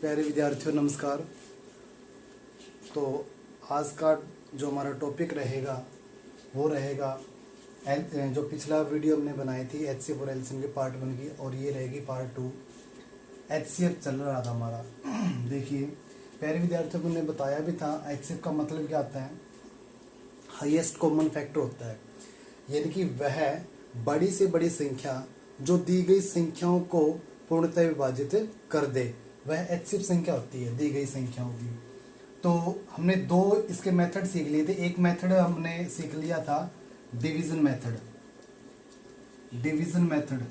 प्यारे विद्यार्थियों नमस्कार। तो आज का जो हमारा टॉपिक रहेगा वो रहेगा जो पिछला वीडियो हमने बनाई थी HCF और LCM के पार्ट 1 की, और ये रहेगी पार्ट 2। HCF चल रहा था हमारा। देखिए प्यारे विद्यार्थियों को मैंने बताया भी था HCF का मतलब क्या होता है। हाईएस्ट कॉमन फैक्टर होता है, यानी कि वह बड़ी से बड़ी संख्या जो दी गई संख्याओं को पूर्णतः विभाजित कर दे, वह HCF संख्या होती है दी गई संख्याओं की। तो हमने दो इसके मेथड सीख लिए थे। एक मेथड हमने सीख लिया था डिवीजन मेथड,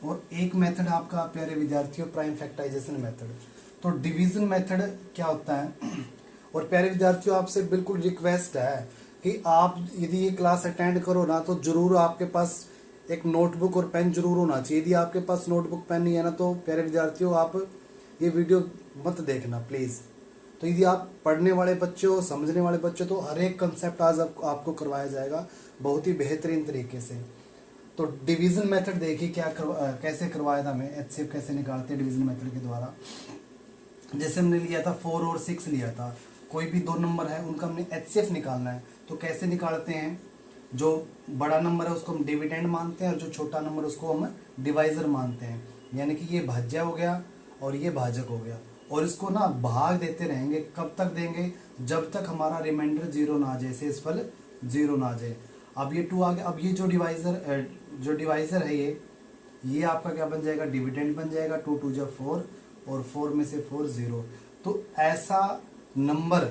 और एक मेथड आपका प्यारे विद्यार्थियों प्राइम फैक्टराइजेशन मेथड। तो डिवीजन मेथड क्या होता है, और प्यारे विद्यार्थियों आपसे बिल्कुल रिक्वेस्ट है कि आप यदि ये क्लास अटेंड करो ना तो जरूर आपके पास एक नोटबुक और पेन जरूर होना चाहिए। यदि आपके पास नोटबुक पेन नहीं है ना तो प्यारे विद्यार्थियों आप ये वीडियो मत देखना प्लीज़। तो यदि आप पढ़ने वाले बच्चे हो, समझने वाले बच्चे हो, तो हर एक कंसेप्ट आज आपको करवाया जाएगा बहुत ही बेहतरीन तरीके से। तो डिवीजन मेथड देखिए कैसे करवाया था हमें, HCF कैसे निकालते हैं डिवीजन मेथड के द्वारा। जैसे हमने लिया था 4 और 6 लिया था, कोई भी दो नंबर है उनका हमने HCF निकालना है। तो कैसे निकालते हैं, जो बड़ा नंबर है उसको हम डिविडेंड मानते हैं और जो छोटा नंबर उसको हम डिवाइजर मानते हैं। यानी कि ये भाज्य हो गया और ये भाजक हो गया, और इसको ना भाग देते रहेंगे। कब तक देंगे, जब तक हमारा रिमाइंडर 0 ना आ जाए, शेषफल 0 ना आ जाए। अब ये 2 आ गया। अब ये जो डिवाइजर है ये आपका क्या बन जाएगा, डिविडेंड बन जाएगा। 2 2 जा 4 और 4 में से 4 0। तो ऐसा नंबर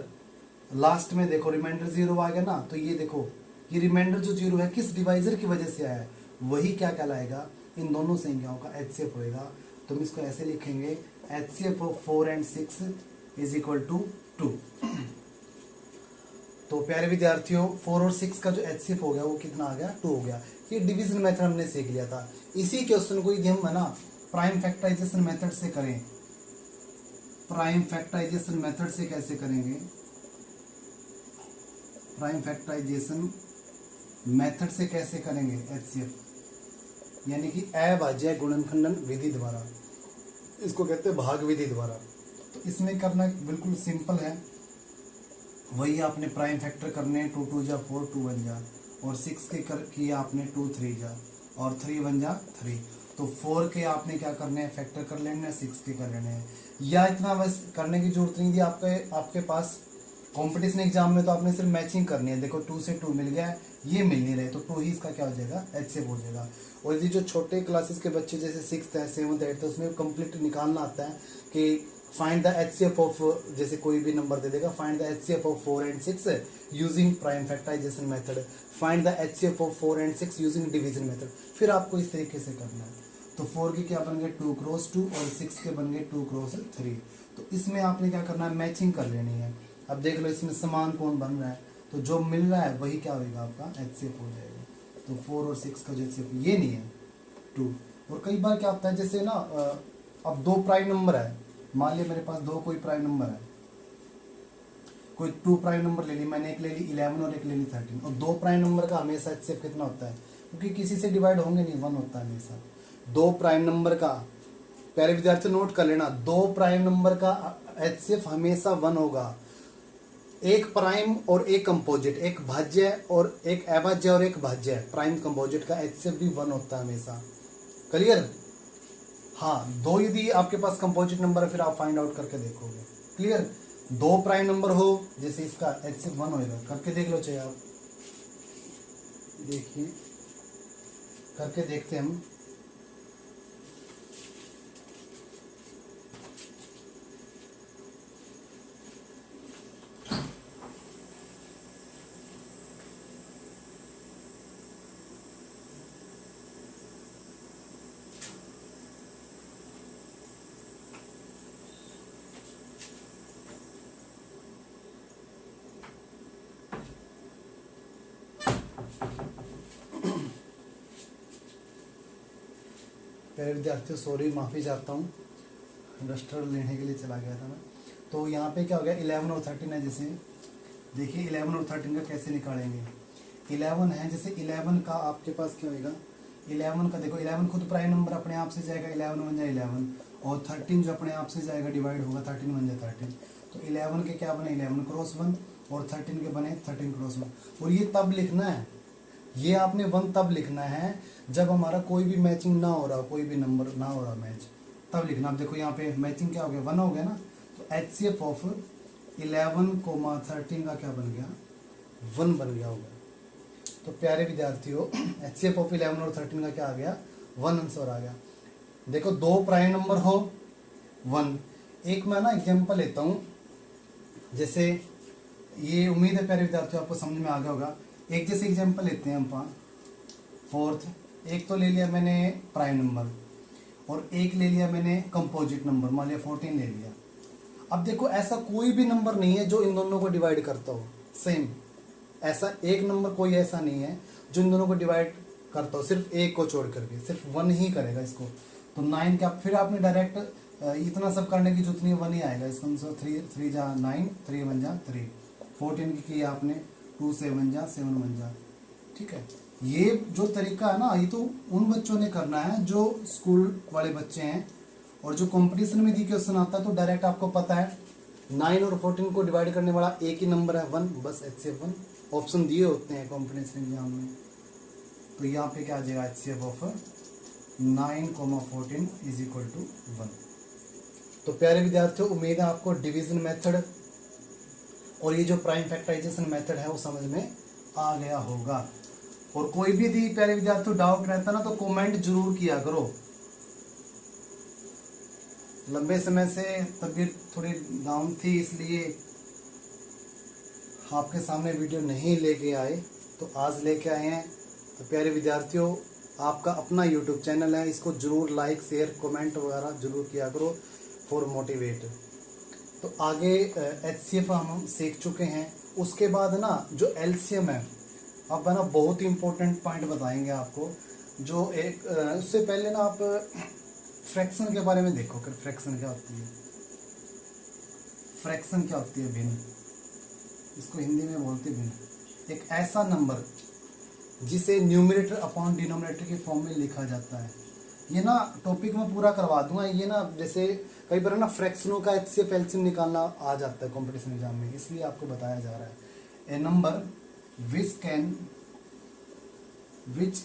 लास्ट में देखो रिमाइंडर 0 आ गया ना, तो ये देखो ये रिमाइंडर जो 0 है किस डिवाइजर की वजह से आया है, वही क्या कहलाएगा, इन दोनों संख्याओं का HCF होएगा। तो हम इसको ऐसे लिखेंगे, HCF of 4 and 6 is equal to 2। तो प्यारे विद्यार्थियों 4 और 6 का जो HCF हो गया वो कितना आ गया, 2 हो गया। ये डिवीजन मेथड हमने सीख लिया था। इसी क्वेश्चन को यदि हम है ना प्राइम फैक्टराइजेशन मेथड से करें, प्राइम फैक्टराइजेशन मेथड से कैसे करेंगे, प्राइम फैक्टराइजेशन मेथड से कैसे करेंगे HCF, यानी कि अभाज्य गुणनखंडन विधि द्वारा, इसको कहते हैं भाग विधि द्वारा। तो इसमें करना बिल्कुल सिंपल है, वही आपने प्राइम फैक्टर करने हैं। 2 2 जा 4 2 1 जा, और 6 के किया आपने 2 3 जा, और 3 1 जा 3। तो 4 के आपने क्या करने हैं, फैक्टर कर लेने हैं, 6 के कर लेने हैं। या इतना बस करने की जरूरत नहीं थी। आपके पास कंपटीशन एग्जाम में तो आपने सिर्फ मैचिंग करनी है। देखो 2 से 2 मिल गया है, ये मिल नहीं रहे, तो 2 ही इसका क्या हो जाएगा, HCF हो जाएगा। और यदि जो छोटे क्लासेस के बच्चे जैसे 6th है 7th 8th है, उसमें कंप्लीट निकालना आता है कि फाइंड द HCF ऑफ, जैसे कोई भी नंबर दे देगा, find the HCF of 4 and 6 using prime factorisation method, find the HCF of 4 and 6 using division method. फिर आपको इस तरीके से करना है। तो 4 के क्या बन गए 2 क्रॉस 2, और 6 के बन गए 2 क्रॉस 3। तो इसमें आपने क्या करना है, मैचिंग कर लेनी है। अब देख लो इसमें समान कौन बन रहा है, तो जो मिल रहा है वही क्या होगा, आपका HCF हो जाएगा। तो 4 और 6 का जो HCF ये नहीं है 2। और कई बार क्या होता है, जैसे ना अब 2 प्राइम नंबर है, मान लिया मेरे पास 2 कोई प्राइम नंबर है, कोई 2 प्राइम नंबर ले ली मैंने, एक ले ली 11 और एक ले ली 13। और 2 प्राइम नंबर का हमेशा HCF कितना होता है, क्योंकि किसी से डिवाइड होंगे नहीं, 1 होता है हमेशा। 2 प्राइम नंबर का, प्यारे विद्यार्थी नोट कर लेना, 2 प्राइम नंबर का HCF हमेशा 1 होगा। एक प्राइम और एक कंपोजिट, एक भाज्य और एक अभाज्य और एक भाज्य, प्राइम कंपोजिट का HCF भी 1 होता है हमेशा। क्लियर? हाँ, 2 यदि आपके पास कंपोजिट नंबर है फिर आप फाइंड आउट करके देखोगे। क्लियर? 2 प्राइम नंबर हो जैसे इसका HCF 1 होएगा, करके देख लो चाहे आप, देखिए करके देखते हैं हम। प्यारे विद्यार्थियों सॉरी, माफ़ी चाहता हूँ, रजिस्टर लेने के लिए चला गया था मैं। तो यहाँ पे क्या हो गया, 11 और 13 है। जैसे देखिए 11 और 13 का कैसे निकालेंगे। 11 है, जैसे 11 का आपके पास क्या होगा, 11 का देखो 11 खुद प्राइम नंबर अपने आप से जाएगा, 11 बन जाए 11, और 13 जो अपने आप से जाएगा डिवाइड होगा 13 बन जाए 13। तो 11 के क्या बने 11 क्रॉस 1 और 13 के बने 13 क्रॉस 1। और ये तब लिखना है, ये आपने 1 तब लिखना है जब हमारा कोई भी मैचिंग ना हो रहा, कोई भी नंबर ना हो रहा मैच, तब लिखना। अब देखो यहाँ पे मैचिंग क्या हो गया 1 हो गया ना, तो HCF ऑफ 11, 13 का क्या बन गया 1 बन गया होगा। तो प्यारे विद्यार्थियों HCF ऑफ 11 और 13 का क्या आ गया 1 आंसर आ गया। देखो दो प्राइम नंबर हो 1, एक मैं ना एग्जांपल लेता हूँ, जैसे ये उम्मीद है प्यारे विद्यार्थियों आपको समझ में आ गया होगा। एक जैसे एग्जांपल लेते हैं हम 4th, एक तो ले लिया मैंने प्राइम नंबर और एक ले लिया मैंने कंपोजिट नंबर, मान लिया 14 ले लिया। अब देखो ऐसा कोई भी नंबर नहीं है जो इन दोनों को डिवाइड करता हो सेम, ऐसा एक नंबर कोई ऐसा नहीं है जो इन दोनों को डिवाइड करता हो, सिर्फ एक को छोड़ करके सिर्फ 1 ही करेगा इसको। तो 9 का फिर आपने डायरेक्ट इतना सब करने की जरूरत नहीं है, 1 ही आएगा इसका आंसर। 3 जा 9, 3 1 जा 3, 14 की किया आपने 2 7 जा 7 1 जा, ठीक है। ये जो तरीका है ना, ये तो उन बच्चों ने करना है जो स्कूल वाले बच्चे हैं, और जो कंपटीशन में दी क्वेश्चन आता है तो डायरेक्ट आपको पता है 9 और 14 को डिवाइड करने वाला एक ही नंबर है 1, बस HCF 1 ऑप्शन दिए होते हैं कॉम्पिटिशन एग्जाम में। तो यहाँ पे क्या आ जाएगा HCF of 9,14 is equal to 1। तो प्यारे विद्यार्थियों उम्मीद है आपको डिवीजन मेथड और ये जो प्राइम फैक्टराइजेशन मेथड है वो समझ में आ गया होगा। और कोई भी यदि प्यारे विद्यार्थियों डाउट रहता ना तो कमेंट जरूर किया करो। लंबे समय से तबीयत थोड़ी डाउन थी इसलिए आपके सामने वीडियो नहीं लेके आए, तो आज लेके आए हैं। तो प्यारे विद्यार्थियों आपका अपना YouTube चैनल है, इसको जरूर लाइक शेयर कमेंट वगैरह जरूर किया करो फॉर मोटिवेट। तो आगे HCF हम सीख चुके हैं, उसके बाद ना जो LCM है अब है ना बहुत ही इंपॉर्टेंट पॉइंट बताएंगे आपको। जो एक उससे पहले ना आप फ्रैक्शन के बारे में देखो कि फ्रैक्शन क्या होती है। फ्रैक्शन क्या होती है भिन्न, इसको हिंदी में बोलते हैं भिन्न। एक ऐसा नंबर जिसे न्यूमरेटर अपॉन डिनोमिनेटर के फॉर्म में लिखा जाता है। ये ना टॉपिक में पूरा करवा दूंगा। ये ना जैसे कई बार ना फ्रैक्शनों का HCF LCM निकालना आ जाता है कंपटीशन एग्जाम में, इसलिए आपको बताया जा रहा है। ए number which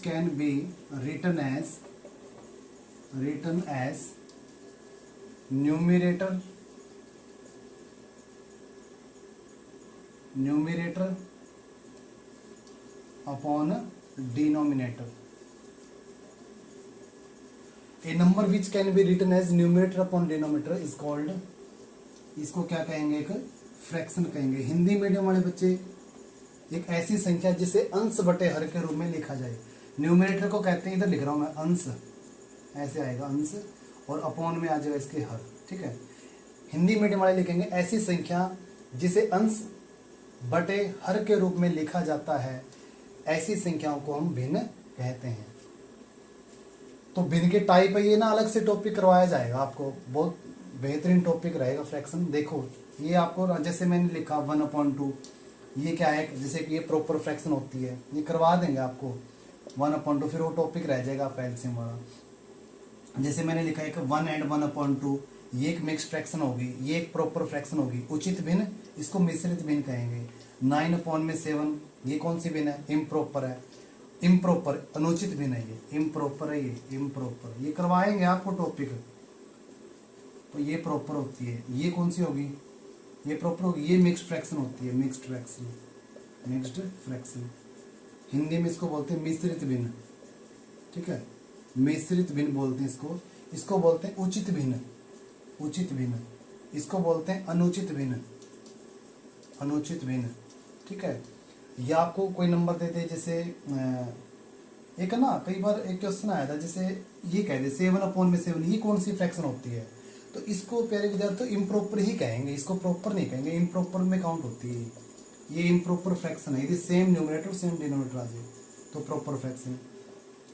can be written as numerator upon denominator। A number which can be written as numerator upon denominator is called, इसको क्या कहेंगे एक फ्रैक्शन कहेंगे। हिंदी मीडियम वाले बच्चे एक ऐसी संख्या जिसे अंश बटे हर के रूप में लिखा जाए। न्यूमरेटर को कहते हैं, इधर लिख रहा हूं मैं अंश, ऐसे आएगा अंश, और अपॉन में आ जाएगा इसके हर, ठीक है। हिंदी मीडियम वाले लिखेंगे ऐसी संख्या जिसे अंश बटे हर के रूप में लिखा जाता है, ऐसी संख्याओं को हम भिन्न कहते हैं। तो भिन्न के टाइप है, ये ना अलग से टॉपिक करवाया जाएगा आपको, बहुत बेहतरीन टॉपिक रहेगा फ्रैक्शन। देखो ये आपको जैसे मैंने लिखा 1/2, ये क्या है, जैसे कि ये प्रॉपर फ्रैक्शन होती है, ये करवा देंगे आपको 1/2, फिर वो टॉपिक रह जाएगा आपका LCM वाला। जैसे मैंने लिखा है कि 1 and 1/2, ये एक मिक्स फ्रैक्शन होगी, ये एक प्रॉपर फ्रैक्शन होगी। उचित भिन्न, इसको मिश्रित भिन्न कहेंगे। 9/7, ये कौन सी भिन्न है, इम्प्रॉपर है, इम्प्रॉपर अनुचित भिन्न है, ये इम्प्रॉपर है, ये इम्प्रॉपर, ये करवाएंगे आपको टॉपिक। तो ये प्रॉपर होती है, ये कौन सी होगी, ये प्रॉपर होगी, ये मिक्स्ड फ्रैक्शन होती है, मिक्स्ड फ्रैक्शन। हिंदी में इसको बोलते हैं मिश्रित भिन्न, ठीक है, मिश्रित भिन्न बोलते हैं इसको बोलते हैं उचित भिन्न, इसको बोलते हैं अनुचित भिन्न, ठीक है। या आपको कोई नंबर दे दे, जैसे एक ना कई बार एक क्वेश्चन आया था, जैसे ये कह दे 7/7, ये कौन सी फ्रैक्शन होती है, तो इसको प्यारे विद्यार्थी इम्प्रॉपर ही कहेंगे, इसको प्रॉपर नहीं कहेंगे, इम्प्रॉपर में काउंट होती है, ये इम्प्रॉपर फ्रैक्शन है। यदि सेम न्यूमरेटर सेम डिनोमिनेटर आ जाए तो प्रॉपर फ्रैक्शन।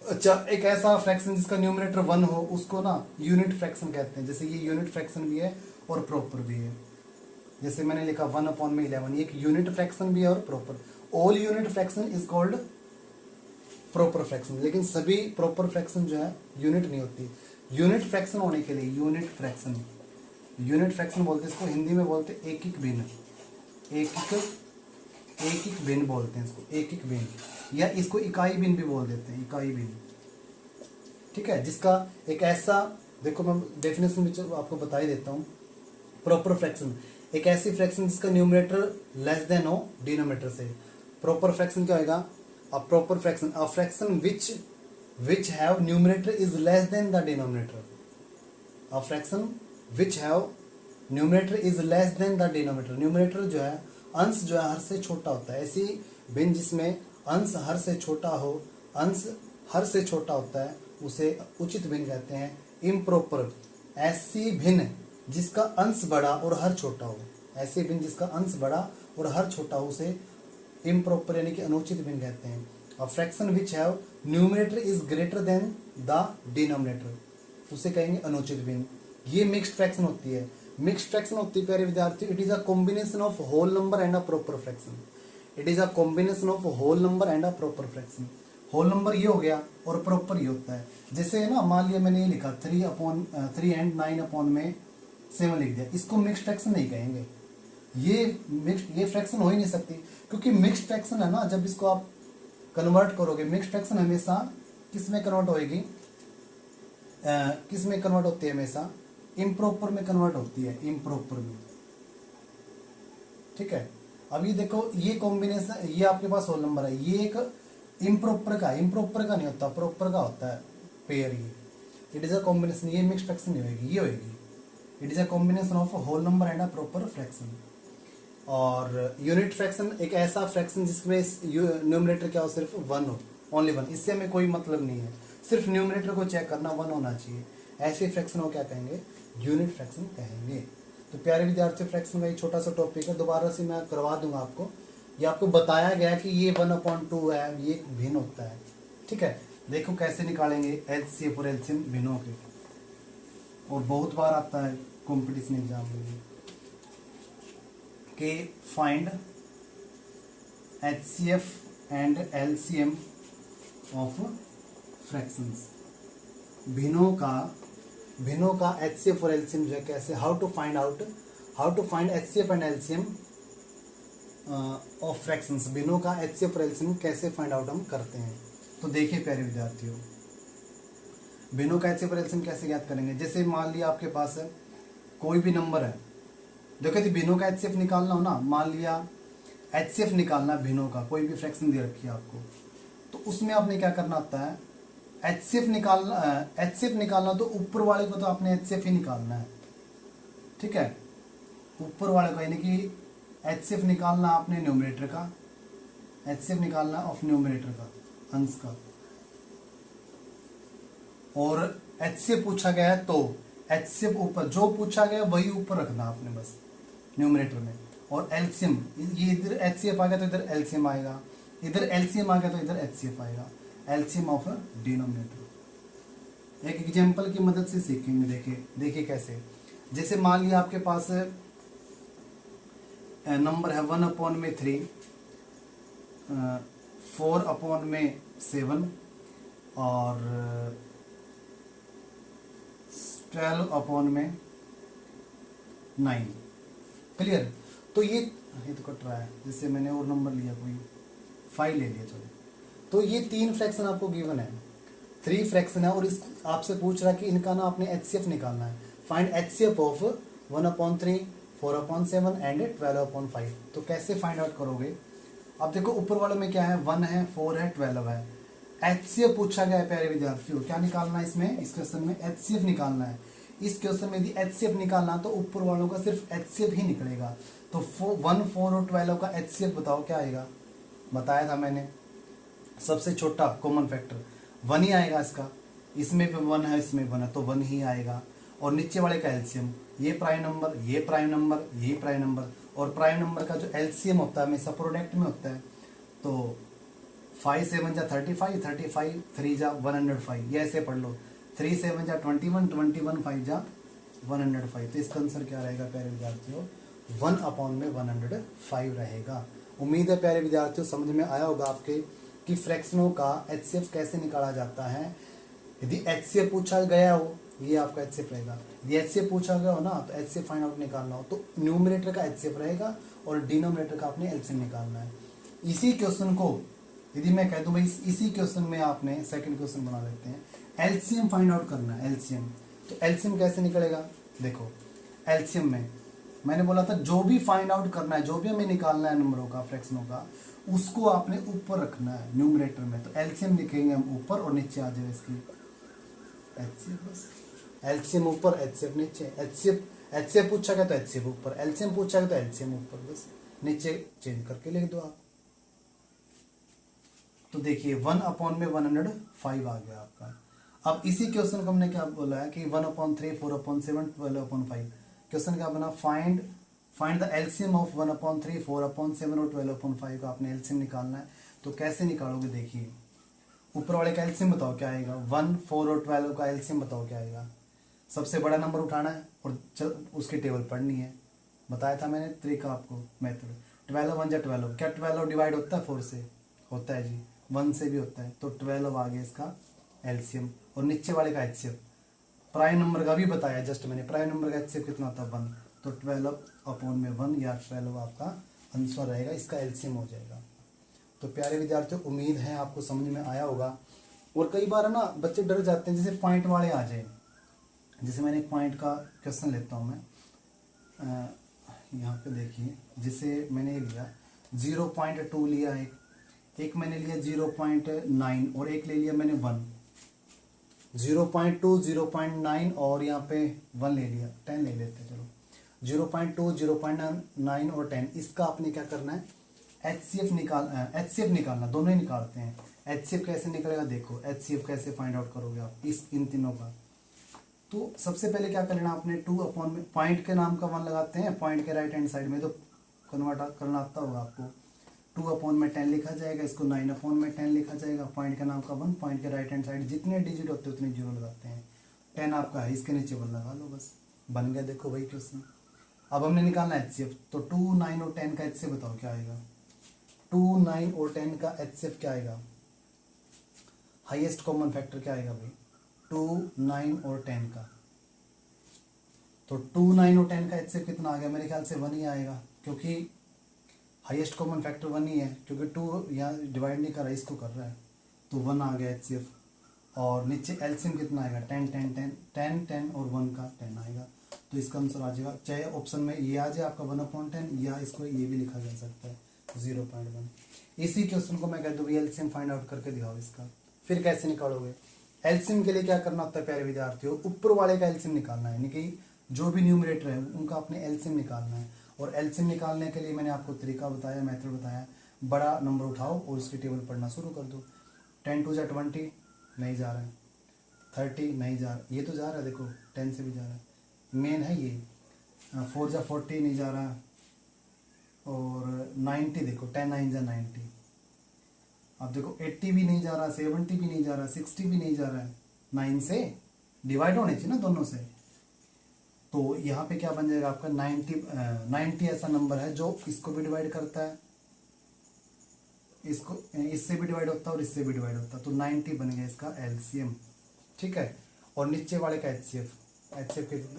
अच्छा, एक ऐसा फ्रैक्शन जिसका न्यूमरेटर 1 हो उसको ना यूनिट फ्रैक्शन कहते हैं। जैसे ये यूनिट फ्रैक्शन भी है और प्रॉपर भी है। जैसे मैंने लिखा 1/11, ये एक यूनिट फ्रैक्शन भी है और proper. All unit fraction is called proper fraction, लेकिन सभी प्रॉपर फ्रैक्शन जो है यूनिट नहीं होती। यूनिट फ्रैक्शन होने के लिए यूनिट फ्रैक्शन बोलते हैं इसको, हिंदी में बोलते हैं एक एक भिन्न, एक एक भिन्न बोलते हैं इसको, एक एक भिन्न, या इसको इकाई भिन्न भी बोल देते हैं, इकाई भिन्न। ठीक है, जिसका एक ऐसा, देखो मैं डेफिनेशन में आपको बता ही देता हूँ। प्रॉपर फ्रैक्शन एक ऐसी फ्रैक्शन जिसका न्यूमरेटर लेस देन हो डिनोमिनेटर से। प्रॉपर फ्रैक्शन क्या होगा? अ proper fraction, a fraction which have numerator is less than the denominator, a fraction which have numerator is less than the denominator। Numerator जो है, अंश जो है हर से छोटा होता है। ऐसी भिन्न जिसमें अंश हर से छोटा हो, अंश हर से छोटा होता है, उसे उचित भिन्न कहते हैं। इम्प्रॉपर ऐसी भिन्न जिसका अंश बड़ा और हर छोटा हो, ऐसी भिन्न जिसका अंश बड़ा और हर छोटा हो, उसे इम्प्रॉपर यानी कि अनुचित भिन्न कहते हैं। A fraction which have numerator is greater than the denominator, उसे कहेंगे अनुचित भिन्न। ये मिक्स्ड फ्रैक्शन होती है। मिक्स्ड फ्रैक्शन होती है प्यारे विद्यार्थियों, it is a combination of whole number and a proper fraction. It is a combination of whole number and a proper fraction. Whole number ये हो गया और प्रॉपर ये होता है। जैसे ना मान लिया मैंने ये लिखा 3 एंड 9/7 लिख दिया, इसको मिक्स्ड फ्रैक्शन नहीं कहेंगे। ये फ्रैक्शन हो ही नहीं सकती, क्योंकि मिक्स्ड फ्रैक्शन है ना, जब इसको आप कन्वर्ट करोगे, मिक्स्ड फ्रैक्शन हमेशा किस में कन्वर्ट होएगी, किस में कन्वर्ट होती है? हमेशा इम्प्रॉपर में कन्वर्ट होती है, इम्प्रॉपर में। ठीक है, अब ये देखो, ये कॉम्बिनेशन, ये आपके पास होल नंबर है, ये एक इम्प्रॉपर का नहीं होता, प्रॉपर का होता है पेयर। ये इट इज अ कॉम्बिनेशन, ये मिक्स्ड फ्रैक्शन नहीं होगी, ये होगी। It is a combination of whole number and a proper fraction. और यूनिट फ्रैक्शन एक ऐसा फ्रैक्शन जिसमें न्यूमरेटर क्या हो, सिर्फ 1 हो, ओनली 1। इससे हमें कोई मतलब नहीं है, सिर्फ न्यूमरेटर को चेक करना, 1 होना चाहिए। ऐसे फ्रैक्शन को क्या कहेंगे? यूनिट फ्रैक्शन कहेंगे। तो प्यारे विद्यार्थियों, फ्रैक्शन का एक छोटा सा टॉपिक है, दोबारा से मैं करवा दूंगा आपको। ये आपको बताया गया कि ये 1/2 है, ये भिन्न होता है। ठीक है, देखो कैसे निकालेंगे एलसीएम और एलसीएम भिन्नों के, और बहुत बार आता है कॉम्पिटिशन एग्जाम में कि find HCF and LCM of fractions. भिन्नों का HCF और LCM जो है कैसे, how to find HCF and LCM of fractions. भिन्नों का HCF और LCM कैसे फाइंड आउट हम करते हैं। तो देखिए प्यारे विद्यार्थियों, भिन्नों का HCF और LCM कैसे ज्ञात करेंगे। जैसे मान लिया आपके पास है कोई भी नंबर है, देखो यदि भिन्नों का HCF निकालना हो ना, मान लिया HCF निकालना है भिन्नों का, कोई भी फ्रैक्शन दे रखी है आपको, तो उसमें आपने क्या करना होता है, HCF निकालना तो ऊपर वाले को तो आपने HCF ही निकालना है। ठीक है, ऊपर वाले को, यानी कि HCF निकालना आपने न्यूमरेटर का, HCF निकालना ऑफ न्यूमरेटर का, अंश का। और HCF पूछा गया है तो HCF ऊपर, जो पूछा गया वही ऊपर रखना आपने बस न्यूमरेटर में। और LCM, ये इधर HCF आ गया तो इधर LCM आएगा, इधर LCM आ गया तो इधर HCF आएगा, LCM ऑफ डिनोमिनेटर। एक एग्जांपल की मदद से सीखेंगे। देखिए कैसे। जैसे मान लिया आपके पास नंबर है 1/3, 4/7 और 12/9। क्लियर। तो ये तो कट रहा है, जैसे मैंने और नंबर लिया, कोई 5 ले लिया, चलो। तो ये 3 फ्रैक्शन आपको गिवन है, 3 फ्रैक्शन है, और इस आपसे पूछ रहा है कि इनका ना आपने HCF निकालना है। Find HCF of 1/3, 4/7 and 12/5। तो कैसे फाइंड आउट करोगे। अब देखो ऊपर वाले में क्या है, 1 है, 4 है, 12 है। HCF पूछा गया है प्यारे विद्यार्थियों, क्या निकालना है इसमें, इस क्वेश्चन में HCF निकालना है। इस क्वेश्चन में यदि HCF निकालना तो ऊपर वालों का सिर्फ HCF ही निकलेगा। तो 1, 4 और 12 का HCF बताओ क्या आएगा। बताया था मैंने, सबसे छोटा कॉमन फैक्टर 1 ही आएगा इसका। इसमें भी 1 है, इसमें 1 है, तो 1 ही आएगा। और नीचे वाले का LCM, ये प्राइम नंबर, ये प्राइम नंबर, ये प्राइम नंबर। और प्राइम नंबर का जो LCM होता है हमेशा प्रोडक्ट में होता है। तो 5 7 जा 35, 35 3 जा 105, ये ऐसे पढ़ लो। 3 7 जा 21, 21 5 जा 105। तो इसका आंसर क्या रहेगा प्यारे विद्यार्थियों, 1/105 रहेगा। उम्मीद है प्यारे विद्यार्थियों समझ में आया होगा आपके कि फ्रैक्शनों का एचसीएफ कैसे निकाला जाता है। यदि एचसीएफ पूछा गया हो, ये आपका एचसीएफ रहेगा। यदि एचसीएफ पूछा गया हो ना, तो एचसीएफ फाइंड आउट निकालना हो तो न्यूमरेटर का एचसीएफ रहेगा और डिनोमिनेटर का आपने एलसीएम निकालना है। इसी क्वेश्चन को यदि मैं कह दूं भाई इसी क्वेश्चन में आपने सेकंड क्वेश्चन बना लेते हैं, एलसीएम फाइंड आउट करना है। एलसीएम, तो एलसीएम कैसे निकलेगा? देखो एलसीएम में मैंने बोला था जो भी फाइंड आउट करना है, जो भी हमें निकालना है नंबरों का, फ्रैक्शनों का, उसको आपने ऊपर रखना है न्यूमरेटर में। तो एलसीएम लिखेंगे हम ऊपर और नीचे आ जाए इसकी एचसीएफ। बस एलसीएम ऊपर, एचसीएफ नीचे। एचसीएफ पूछा गया तो एचसीएफ ऊपर, एलसीएम पूछा गया तो एलसीएम ऊपर, बस नीचे चेंज करके लिख दो आप। तो देखिए 1/105 आ गया आपका। अब इसी क्वेश्चन को हमने क्या बोला है कि 1/3, 4/7, 12/5। क्वेश्चन क्या बना? फाइंड द एलसीएम ऑफ 1/3, 4/7 और 12/5 का आपने एलसीएम निकालना है। तो कैसे निकालोगे? देखिए ऊपर वाले का एलसीएम बताओ क्या आएगा, 1, 4 और 12 का एलसीएम बताओ क्या आएगा। सबसे बड़ा नंबर उठाना है और उसकी टेबल पढ़नी है। बताया था मैंने तरीका आपको, मेथड। 12 1 जा 12, क्या 12 डिवाइड होता है 4 से? होता है जी, 1 से भी होता है। तो 12 आ गया इसका एलसीएम और नीचे वाले का एचसीएफ। प्राइम नंबर का भी बताया जस्ट मैंने, प्राइम नंबर का एचसीएफ कितना होता है? 1। तो 12/1 या 12 आपका आंसर रहेगा, इसका एलसीएम हो जाएगा। तो प्यारे विद्यार्थियों, उम्मीद है आपको समझ में आया होगा। और कई बार ना बच्चे डर जाते हैं, जैसे पॉइंट वाले आ जाए। जैसे मैंने एक पॉइंट का क्वेश्चन लेता हूँ मैं, यहाँ पे देखिए, जिसे मैंने ये लिया 0.2 लिया, एक मैंने लिया 0.9 और एक ले लिया मैंने 1। 0.2, 0.9 और यहाँ पे 1 ले लिया, 10 ले लेते हैं। चलो 0.2, 0.9 और 10, इसका आपने क्या करना है? एचसीएफ निकालना, दोनों ही निकालते हैं। एचसीएफ कैसे निकलेगा? देखो एचसीएफ कैसे फाइंड आउट करोगे आप इन तीनों का। तो सबसे पहले क्या कर लेना आपने, 2 में पॉइंट के नाम का 1 लगाते हैं, पॉइंट के राइट हैंड साइड में तो कन्वर्ट करना आता होगा आपको। 2/10 लिखा जाएगा, इसको 9/10 लिखा जाएगा। पॉइंट का नाम का 1, पॉइंट के राइट हैंड साइड जितने डिजिट होते हैं उतने 0 लगाते हैं। 10 आपका है, इसके नीचे 1 लगा लो, बस बन गया। देखो वही क्वेश्चन। अब हमने निकालना है एचसीएफ। तो 2, 9 और 10 का एचसीएफ बताओ क्या आएगा? 2, 9 और 10 का एचसीएफ क्या आएगा? हाईएस्ट कॉमन फैक्टर क्या आएगा भाई? 2, 9 और 10 का। तो 2, 9 और 10 का एचसीएफ कितना आ गया? मेरे ख्याल से 1 ही आएगा, क्योंकि हाईएस्ट कॉमन फैक्टर 1 ही है, क्योंकि 2 यहाँ डिवाइड नहीं कर रहा है, इसको कर रहा है। तो 1 आ गया एचसीएफ। और नीचे एलसीएम कितना आएगा? 10, 10, 10, 10, 10 और 1 का 10 आएगा। तो इसका आंसर आ जाएगा, चाहे ऑप्शन में ये आ जाए आपका 1/10, या इसको ये भी लिखा जा सकता है 0.1। इसी क्वेश्चन को मैं कह दूँ एलसीएम फाइंड आउट करके दिखाओ इसका। फिर कैसे निकालोगे? एलसीएम के लिए क्या करना होता है प्यारे विद्यार्थियों? ऊपर वाले का एलसीएम निकालना है, यानी कि जो भी न्यूमरेटर है उनका अपने एलसीएम निकालना है। और एलसीएम निकालने के लिए मैंने आपको तरीका बताया, मेथड बताया। बड़ा नंबर उठाओ और उसकी टेबल पढ़ना शुरू कर दो। 10 2 जा 20 नहीं जा रहा है, 30 नहीं जा रहा, ये तो जा रहा है, देखो 10 से भी जा रहा है, मेन है ये। 4 जा 40 नहीं जा रहा, और 90 देखो 10 9 जा 90। अब देखो 80 भी नहीं जा रहा, 70 भी नहीं जा रहा, 60 भी नहीं जा रहा है। 9 से डिवाइड होने चाहिए ना दोनों से। तो यहाँ पे क्या बन जाएगा आपका 90 ऐसा नंबर है जो इसको भी डिवाइड करता है, इसको इससे भी डिवाइड होता है और इससे भी डिवाइड होता है। तो 90 बन गया इसका एलसीएम, ठीक है। और नीचे वाले का एचसीएफ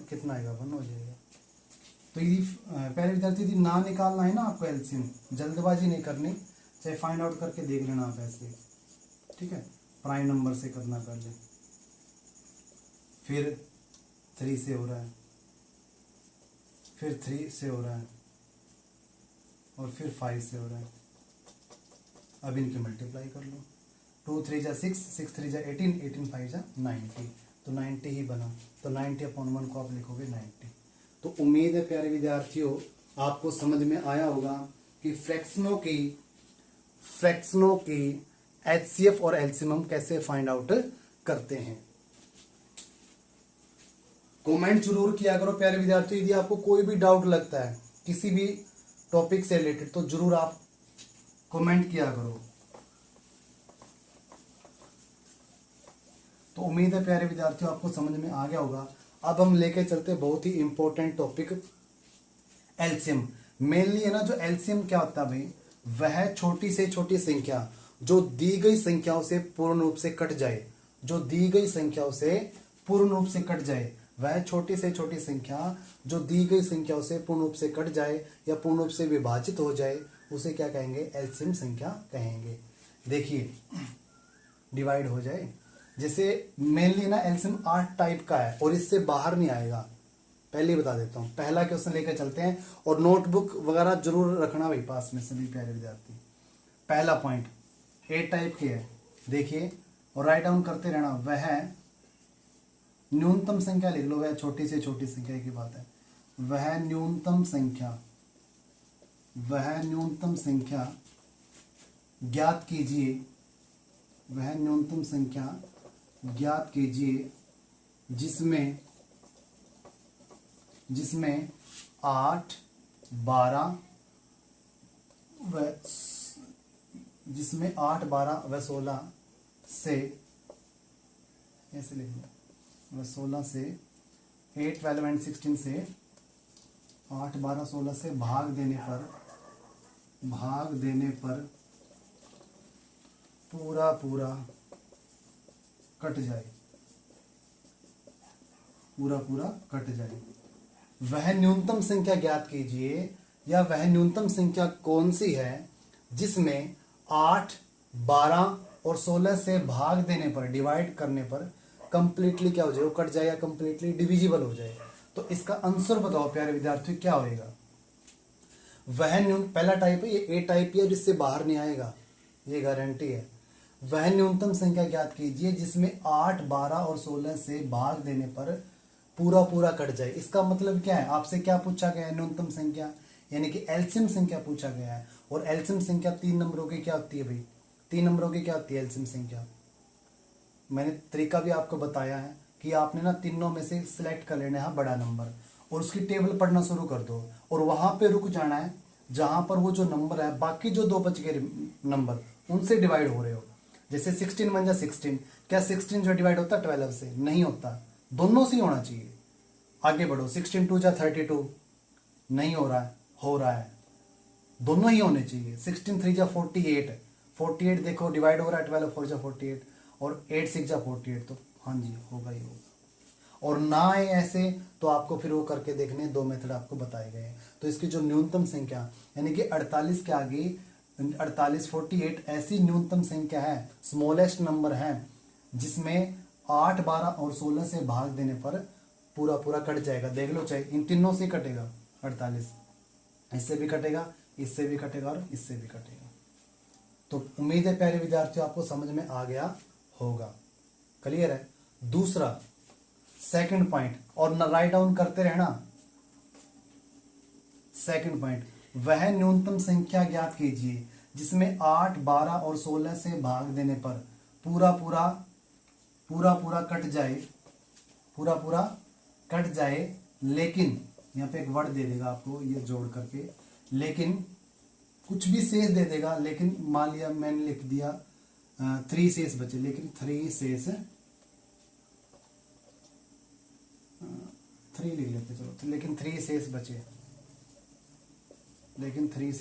कितना आएगा? 1 हो जाएगा। तो यदि पहले विद्यार्थी यदि ना निकालना है ना आपको एलसीएम, जल्दबाजी नहीं करनी, चाहे फाइंड आउट करके देख लेना आप ऐसे, ठीक है। प्राइम नंबर से करना पहले, फिर 3 से हो रहा है, फिर 3 से हो रहा है, और फिर 5 से हो रहा है। अब इनकी मल्टीप्लाई कर लो। 2 3 जा 6, 6 3 जा 18, 18 5 जा 90। तो 90 ही बना। तो 90/1 को आप लिखोगे 90। तो उम्मीद है प्यारे विद्यार्थियों आपको समझ में आया होगा कि फ्रैक्शनों की एचसीएफ और एलसीएम हम कैसे फाइंड आउट करते हैं। कमेंट जरूर किया करो प्यारे विद्यार्थियों, यदि आपको कोई भी डाउट लगता है किसी भी टॉपिक से रिलेटेड तो जरूर आप कमेंट किया करो। तो उम्मीद है प्यारे विद्यार्थियों आपको समझ में आ गया होगा। अब हम लेके चलते बहुत ही इंपॉर्टेंट टॉपिक एलसीएम। मेनली है ना, जो एलसीएम क्या होता है भाई, वह छोटी से छोटी संख्या जो दी गई संख्याओं से पूर्ण रूप से कट जाए, जो दी गई संख्याओं से पूर्ण रूप से कट जाए, वह छोटी से छोटी संख्या जो दी गई संख्याओं से पूर्ण रूप से कट जाए या पूर्ण रूप से विभाजित हो जाए, उसे क्या कहेंगे? एलसीएम संख्या कहेंगे। देखिए डिवाइड हो जाए, जैसे मेनली ना एलसीएम 8 टाइप का है और इससे बाहर नहीं आएगा, पहले ही बता देता हूँ। पहला क्वेश्चन लेकर चलते हैं और नोटबुक वगैरह जरूर रखना भाई पास में सभी प्यारे विद्यार्थी। पहला पॉइंट 8 टाइप के है, देखिए और राइट डाउन करते रहना। वह न्यूनतम संख्या लिख लो, वह छोटी से छोटी संख्या की बात है। वह न्यूनतम संख्या, वह न्यूनतम संख्या ज्ञात कीजिए, वह न्यूनतम संख्या ज्ञात कीजिए जिसमें 8, 12 व जिसमें 8, 12 व 16 से, ऐसे लिख लो, वह 16 से 8, 12 एंड 16 से 8, 12, 16 से भाग देने पर पूरा पूरा कट जाए, पूरा पूरा कट जाए। वह न्यूनतम संख्या ज्ञात कीजिए, या वह न्यूनतम संख्या कौन सी है जिसमें 8, 12 और 16 से भाग देने पर, डिवाइड करने पर कंप्लीटली क्या हो जाए? वो कट जाए या कंप्लीटली डिविजिबल हो जाए। तो इसका आंसर बताओ प्यारे विद्यार्थियों क्या होएगा? वह पहला टाइप है, ये ए टाइप है जिससे बाहर नहीं आएगा, ये गारंटी है। वह न्यूनतम संख्या ज्ञात कीजिए जिसमें 8, 12 और 16 से भाग देने पर पूरा पूरा कट जाए। इसका मतलब क्या है? आपसे क्या पूछा गया है? न्यूनतम संख्या यानी कि एलसीएम संख्या पूछा गया है। और एलसीएम संख्या 3 नंबरों की क्या होती है भाई? 3 नंबरों की क्या होती है एलसीएम संख्या? मैंने तरीका भी आपको बताया है कि आपने ना तीनों में से सिलेक्ट कर लेना है बड़ा नंबर और उसकी टेबल पढ़ना शुरू कर दो और वहां पे रुक जाना है जहां पर वो जो नंबर है, बाकी जो 2 बच गए नंबर उनसे डिवाइड हो रहे हो। जैसे 16 बन जा 16, क्या 16 जो डिवाइड होता है 12 से? नहीं होता, दोनों से ही होना चाहिए। आगे बढ़ो, 16 2 जा 32, नहीं हो रहा है, हो रहा है, दोनों ही होने चाहिए। 16 3 जा 48, 48 देखो डिवाइड हो रहा है, 12 4 जा 48 और 8 6 जा 48, तो हाँ जी होगा ही होगा। और ना आए ऐसे तो आपको फिर वो करके देखने 2 मेथड आपको बताए गए हैं। तो इसकी जो न्यूनतम संख्या यानी कि 48 के आगे 48 48 ऐसी न्यूनतम संख्या है, स्मॉलेस्ट नंबर है जिसमें 8, 12 और 16 से भाग देने पर पूरा पूरा कट जाएगा। देख लो, चाहे इन तीनों से कटेगा 48, इससे भी कटेगा, इससे भी कटेगा और इससे भी कटेगा। तो उम्मीद है प्यारे विद्यार्थियों आपको समझ में आ गया होगा, क्लियर है। दूसरा सेकंड पॉइंट, और न राइट डाउन करते रहना। सेकंड पॉइंट, वह न्यूनतम संख्या ज्ञात कीजिए जिसमें 8, 12 और 16 से भाग देने पर पूरा पूरा कट जाए, पूरा पूरा कट जाए, लेकिन यहाँ पे एक वर्ड दे देगा आपको ये जोड़ करके, लेकिन कुछ भी शेष दे देगा, लेकिन मान लिया मैंने लिख दिया 3 शेष बचे, लेकिन 3 लिख लेते चलो, लेकिन 3 शेष बचे, लेकिन 3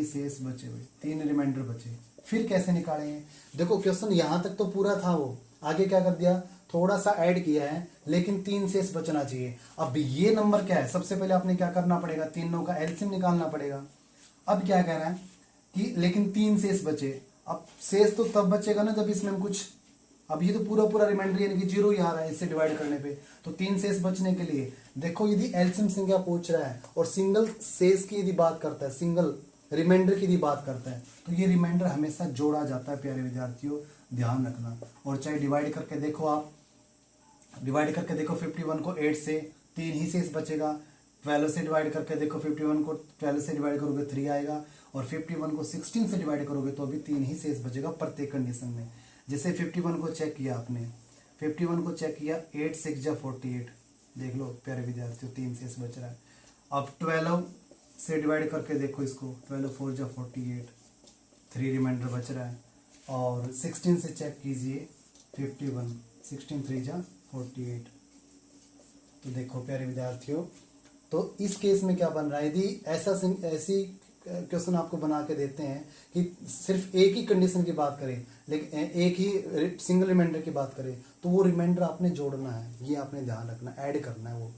शेष बचे हुए, 3 रिमाइंडर बचे। फिर कैसे निकालेंगे? देखो क्वेश्चन यहां तक तो पूरा था, वो आगे क्या कर दिया, थोड़ा सा ऐड किया है, लेकिन 3 शेष बचना चाहिए। अब ये नंबर क्या है? सबसे पहले आपने क्या करना पड़ेगा, तीनों का एलसीएम निकालना पड़ेगा। अब क्या कह रहा है कि लेकिन 3 शेष बचे। अब शेष तो तब बचेगा ना जब इसमें हम कुछ, अब ये तो पूरा रिमाइंडर यानी कि 0 ही आ रहा है इससे डिवाइड करने पे, तो 3 शेष बचने के लिए देखो यदि एलसीएम संख्या पूछ रहा है और सिंगल शेष की यदि बात करता है, सिंगल रिमाइंडर की यदि बात करता है, तो ये रिमाइंडर हमेशा जोड़ा जाता है प्यारे विद्यार्थियों, ध्यान रखना। और चाहे डिवाइड करके देखो, आप डिवाइड करके देखो 51 को 8 से, 3 ही शेष बचेगा। 12 से डिवाइड करके देखो 51 को 12 से डिवाइड करोगे 3 आएगा, और 51 को 16 से डिवाइड करोगे तो अभी 3 ही शेष बचेगा प्रत्येक कंडीशन में। जैसे 51 को चेक किया आपने, 51 को चेक किया, 8 6 जा 48, देख लो प्यारे विद्यार्थियों 3 शेष बच रहा है। अब 12 से डिवाइड करके देखो इसको, 12 4 जा 48, 3 रिमाइंडर बच रहा है। और 16 से चेक कीजिए 51, 16 3 जा 48। तो देखो प्यारे विद्यार्थियों, तो इस केस में क्या बन रहा है, यदि ऐसी क्वेश्चन आपको बना के देते हैं कि सिर्फ एक ही कंडीशन की बात करें, लेकिन एक ही सिंगल रिमाइंडर की बात करें, तो वो रिमाइंडर आपने जोड़ना है, ये आपने ध्यान रखना, ऐड करना है वो।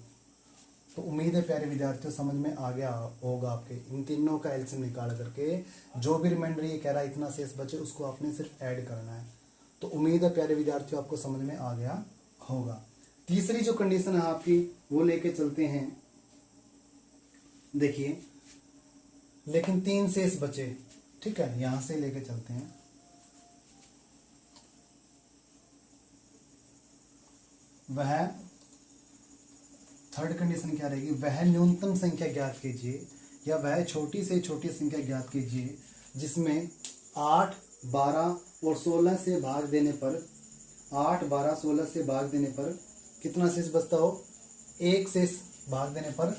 तो उम्मीद है प्यारे विद्यार्थियों समझ में आ गया होगा आपके। इन तीनों का एलसीएम निकाल करके जो भी रिमाइंडर ये कह रहा है इतना शेष बचे, उसको आपने सिर्फ ऐड करना है। तो उम्मीद है प्यारे विद्यार्थियों आपको समझ में आ गया होगा। तीसरी जो कंडीशन है आपकी वो लेके चलते हैं। देखिए, लेकिन 3 शेष बचे, ठीक है, यहां से लेके चलते हैं। वह थर्ड कंडीशन क्या रहेगी, वह न्यूनतम संख्या ज्ञात कीजिए या वह छोटी से छोटी संख्या ज्ञात कीजिए जिसमें 8, 12 और 16 से भाग देने पर 8, 12, 16 से भाग देने पर कितना शेष बचता हो। एक शेष भाग देने पर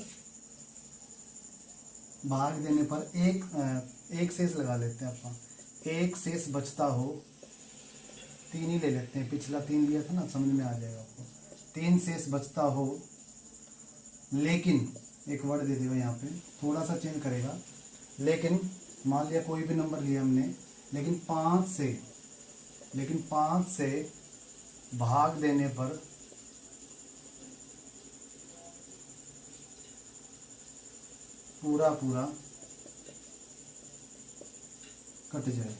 एक शेष लगा लेते हैं अपन, एक शेष बचता हो। 3 ही ले लेते हैं, पिछला 3 दिया था ना, समझ में आ जाएगा आपको। 3 शेष बचता हो, लेकिन एक वर्ड दे देगा यहाँ पे, थोड़ा सा चेंज करेगा। लेकिन मान लिया कोई भी नंबर लिया हमने, लेकिन 5 से भाग देने पर पूरा कट जाए।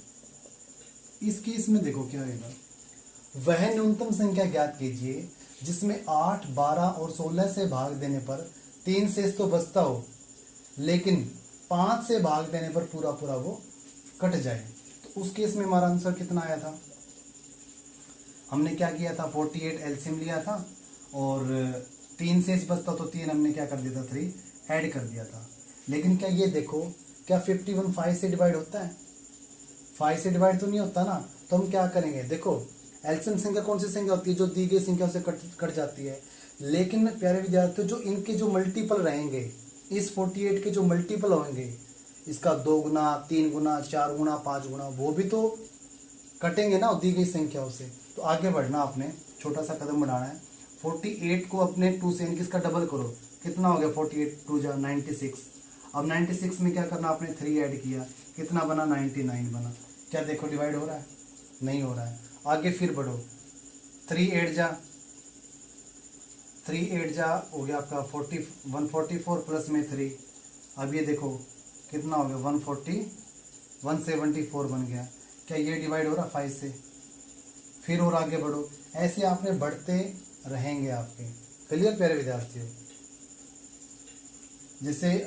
इस केस में देखो क्या आएगा, वह न्यूनतम संख्या ज्ञात कीजिए जिसमें 8, 12 और 16 से भाग देने पर 3 शेष तो बचता हो, लेकिन 5 से भाग देने पर पूरा वो कट जाए। तो उस केस में हमारा आंसर कितना आया था, हमने क्या किया था, 48 एलसीएम लिया था और 3 शेष बचता तो 3 हमने क्या कर दिया था, 3 ऐड कर दिया था। लेकिन क्या ये देखो, क्या 51 5 से डिवाइड होता है, 5 से डिवाइड तो नहीं होता ना। तो हम क्या करेंगे, देखो एलसीएम संख्या कौन सी संख्या होती है, जो दी गई संख्या से कट जाती है। लेकिन प्यारे विद्यार्थियों, जो इनके जो मल्टीपल रहेंगे, इस 48 के जो मल्टीपल होंगे, इसका 2 गुना, 3 गुना, 4 गुना, 5 गुना, वो भी तो कटेंगे ना दी गई संख्याओं से। तो आगे बढ़ना, आपने छोटा सा कदम बढ़ाना है। 48 को अपने 2 से यानी इसका डबल करो, कितना हो गया, 48 2 जा 96। अब 96 में क्या करना, आपने 3 ऐड किया, कितना बना, 99 बना। क्या देखो डिवाइड हो रहा है, नहीं हो रहा है। आगे फिर बढ़ो, 3 8 जा हो गया आपका 144 प्लस में 3। अब ये देखो कितना हो गया, 174 बन गया। क्या ये डिवाइड हो रहा 5 से, फिर और आगे बढ़ो। ऐसे आपने बढ़ते रहेंगे आपके। क्लियर प्यारे विद्यार्थियों। जैसे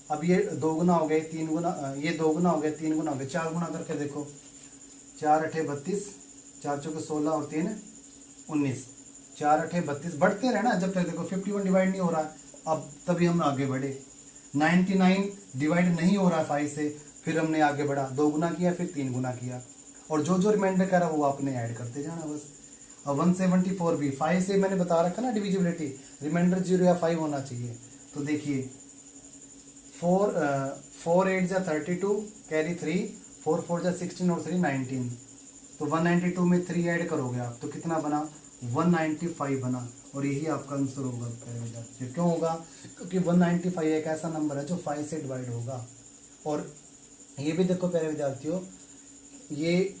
अब ये 2 गुना हो गए, 3 गुना, ये 2 गुना हो गए, 3 गुना हो गए, 4 गुना करके देखो, 4 8 32, 4 चौके 16 और 3 19, 4 8 32। बढ़ते रहना जब तक देखो 51 डिवाइड नहीं हो रहा है। अब तभी हम आगे बढ़े। 99 डिवाइड नहीं हो रहा है 5 से, फिर हमने आगे बढ़ा, 2 गुना किया, फिर 3 गुना किया, और जो रिमाइंडर करा वो आपने ऐड करते जाना बस। अब 174 भी 5 से मैंने बता रखा ना डिविजिबिलिटी, रिमाइंडर 0 या 5 होना चाहिए। तो देखिए 4 8 जा 32 कैरी 3, 4 4 जा 16 और 3 19। तो 192 में 3 ऐड करोगे आप तो कितना बना, 195 बना। और यही आपका आंसर होगा। क्यों होगा, क्योंकि 195 एक ऐसा नंबर है जो 5 से डिवाइड होगा। और ये भी देखो प्यारे विद्यार्थियों, ये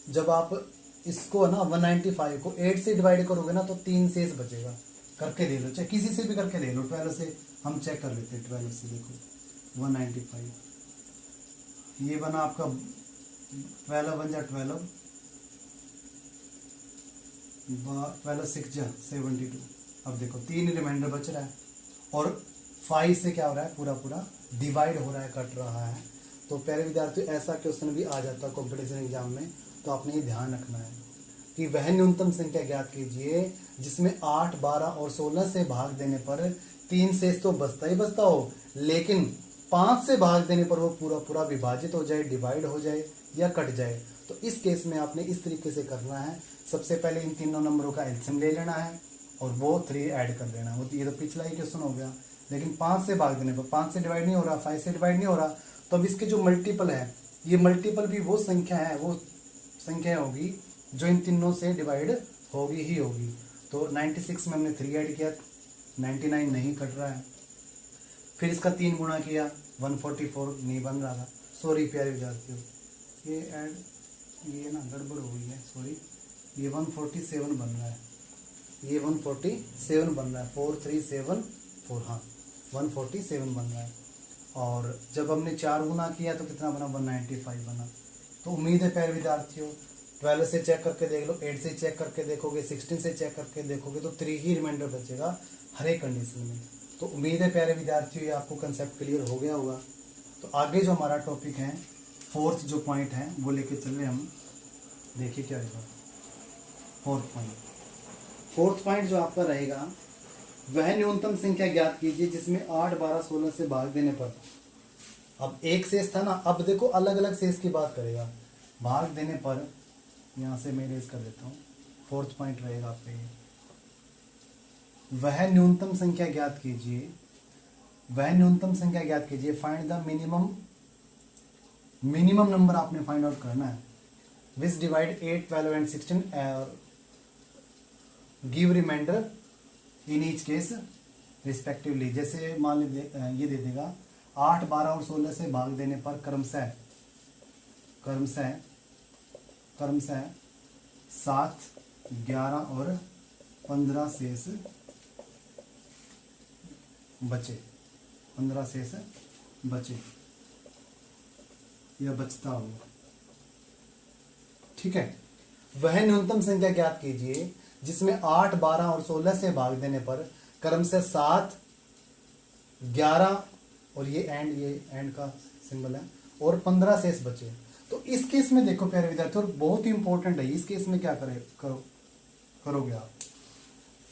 जब आप इसको ना 195 को 8 से डिवाइड करोगे ना तो 3 शेष बचेगा। करके ले लो, चाहे किसी से भी करके ले लो, 12 से हम चेक कर लेते हैं। 12 से देखो 195, ये बना आपका 12 बन जा 12, 12 6 जा 72। अब देखो 3 रिमाइंडर बच रहा है और 5 से क्या हो रहा है, पूरा डिवाइड हो रहा है, कट रहा है। तो प्यारे विद्यार्थियों ऐसा क्वेश्चन भी आ जाता है कॉम्पिटिशन एग्जाम में। तो आपने ये ध्यान रखना है कि वह न्यूनतम संख्या ज्ञात कीजिए जिसमें 8, 12 और 16 से भाग देने पर 3 शेष तो बचता ही बचता हो, लेकिन 5 से भाग देने पर वो पूरा विभाजित हो जाए, डिवाइड हो जाए या कट जाए। तो इस केस में आपने इस तरीके से करना है। सबसे पहले इन तीनों नंबरों का एलसीएम ले लेना है और वो 3 ऐड कर देना है। ये तो पिछला ही क्वेश्चन हो गया। लेकिन 5 से भाग देने पर 5 से डिवाइड नहीं हो रहा, 5 से डिवाइड नहीं हो रहा, तो अब इसके जो मल्टीपल है, ये मल्टीपल भी वो संख्या है, वो संख्या होगी जो इन तीनों से डिवाइड होगी ही होगी। तो 96 में हमने 3 ऐड किया, 99 नहीं कट रहा है। फिर इसका 3 गुणा किया, 144 नहीं बन रहा था, सॉरी प्यारे विद्यार्थियों, ये ऐड ये ना गड़बड़ हो गई है, सॉरी, ये 147 बन रहा है, ये 147 बन रहा है, 4374, हाँ 147 बन रहा है। और जब हमने 4 गुना किया तो कितना बना, 195 बना। तो उम्मीद है प्यारे विद्यार्थियों 12 से चेक करके देख लो, 8 से चेक करके देखोगे, 16 से चेक करके देखोगे तो 3 ही रिमाइंडर बचेगा हर एक कंडीशन में। तो उम्मीद है प्यारे विद्यार्थियों ये आपको कंसेप्ट क्लियर हो गया होगा। तो आगे जो हमारा टॉपिक है, फोर्थ जो पॉइंट है वो लेके चल रहे हम, देखिए क्या रहेगा फोर्थ पॉइंट जो आपका रहेगा, वह न्यूनतम संख्या ज्ञात कीजिए जिसमें 8, 12, 16 से भाग देने पर, अब एक शेष था ना, अब देखो अलग अलग शेष की बात करेगा, भाग देने पर, यहाँ से मैं इरेज कर देता हूँ, फोर्थ पॉइंट रहेगा आपका ये, वह न्यूनतम संख्या ज्ञात कीजिए, वह न्यूनतम संख्या ज्ञात कीजिए, फाइंड द मिनिमम नंबर आपने फाइंड आउट करना है, विच डिवाइड 8, 12 एंड 16 और give reminder in each case respectively. जैसे मान लीजिए ये दे देगा 8, 12 और 16 से भाग देने पर क्रमशः 7, 11 और 15 शेष बचे या बचता हो, ठीक है। वह न्यूनतम संख्या ज्ञात कीजिए जिसमें 8, 12 और 16 से भाग देने पर क्रमशः 7, 11 और ये एंड का सिंबल है और 15 शेष बचे। तो इस केस में देखो प्यारे विद्यार्थियों, और बहुत ही इंपॉर्टेंट है, इस केस में क्या करोगे आप।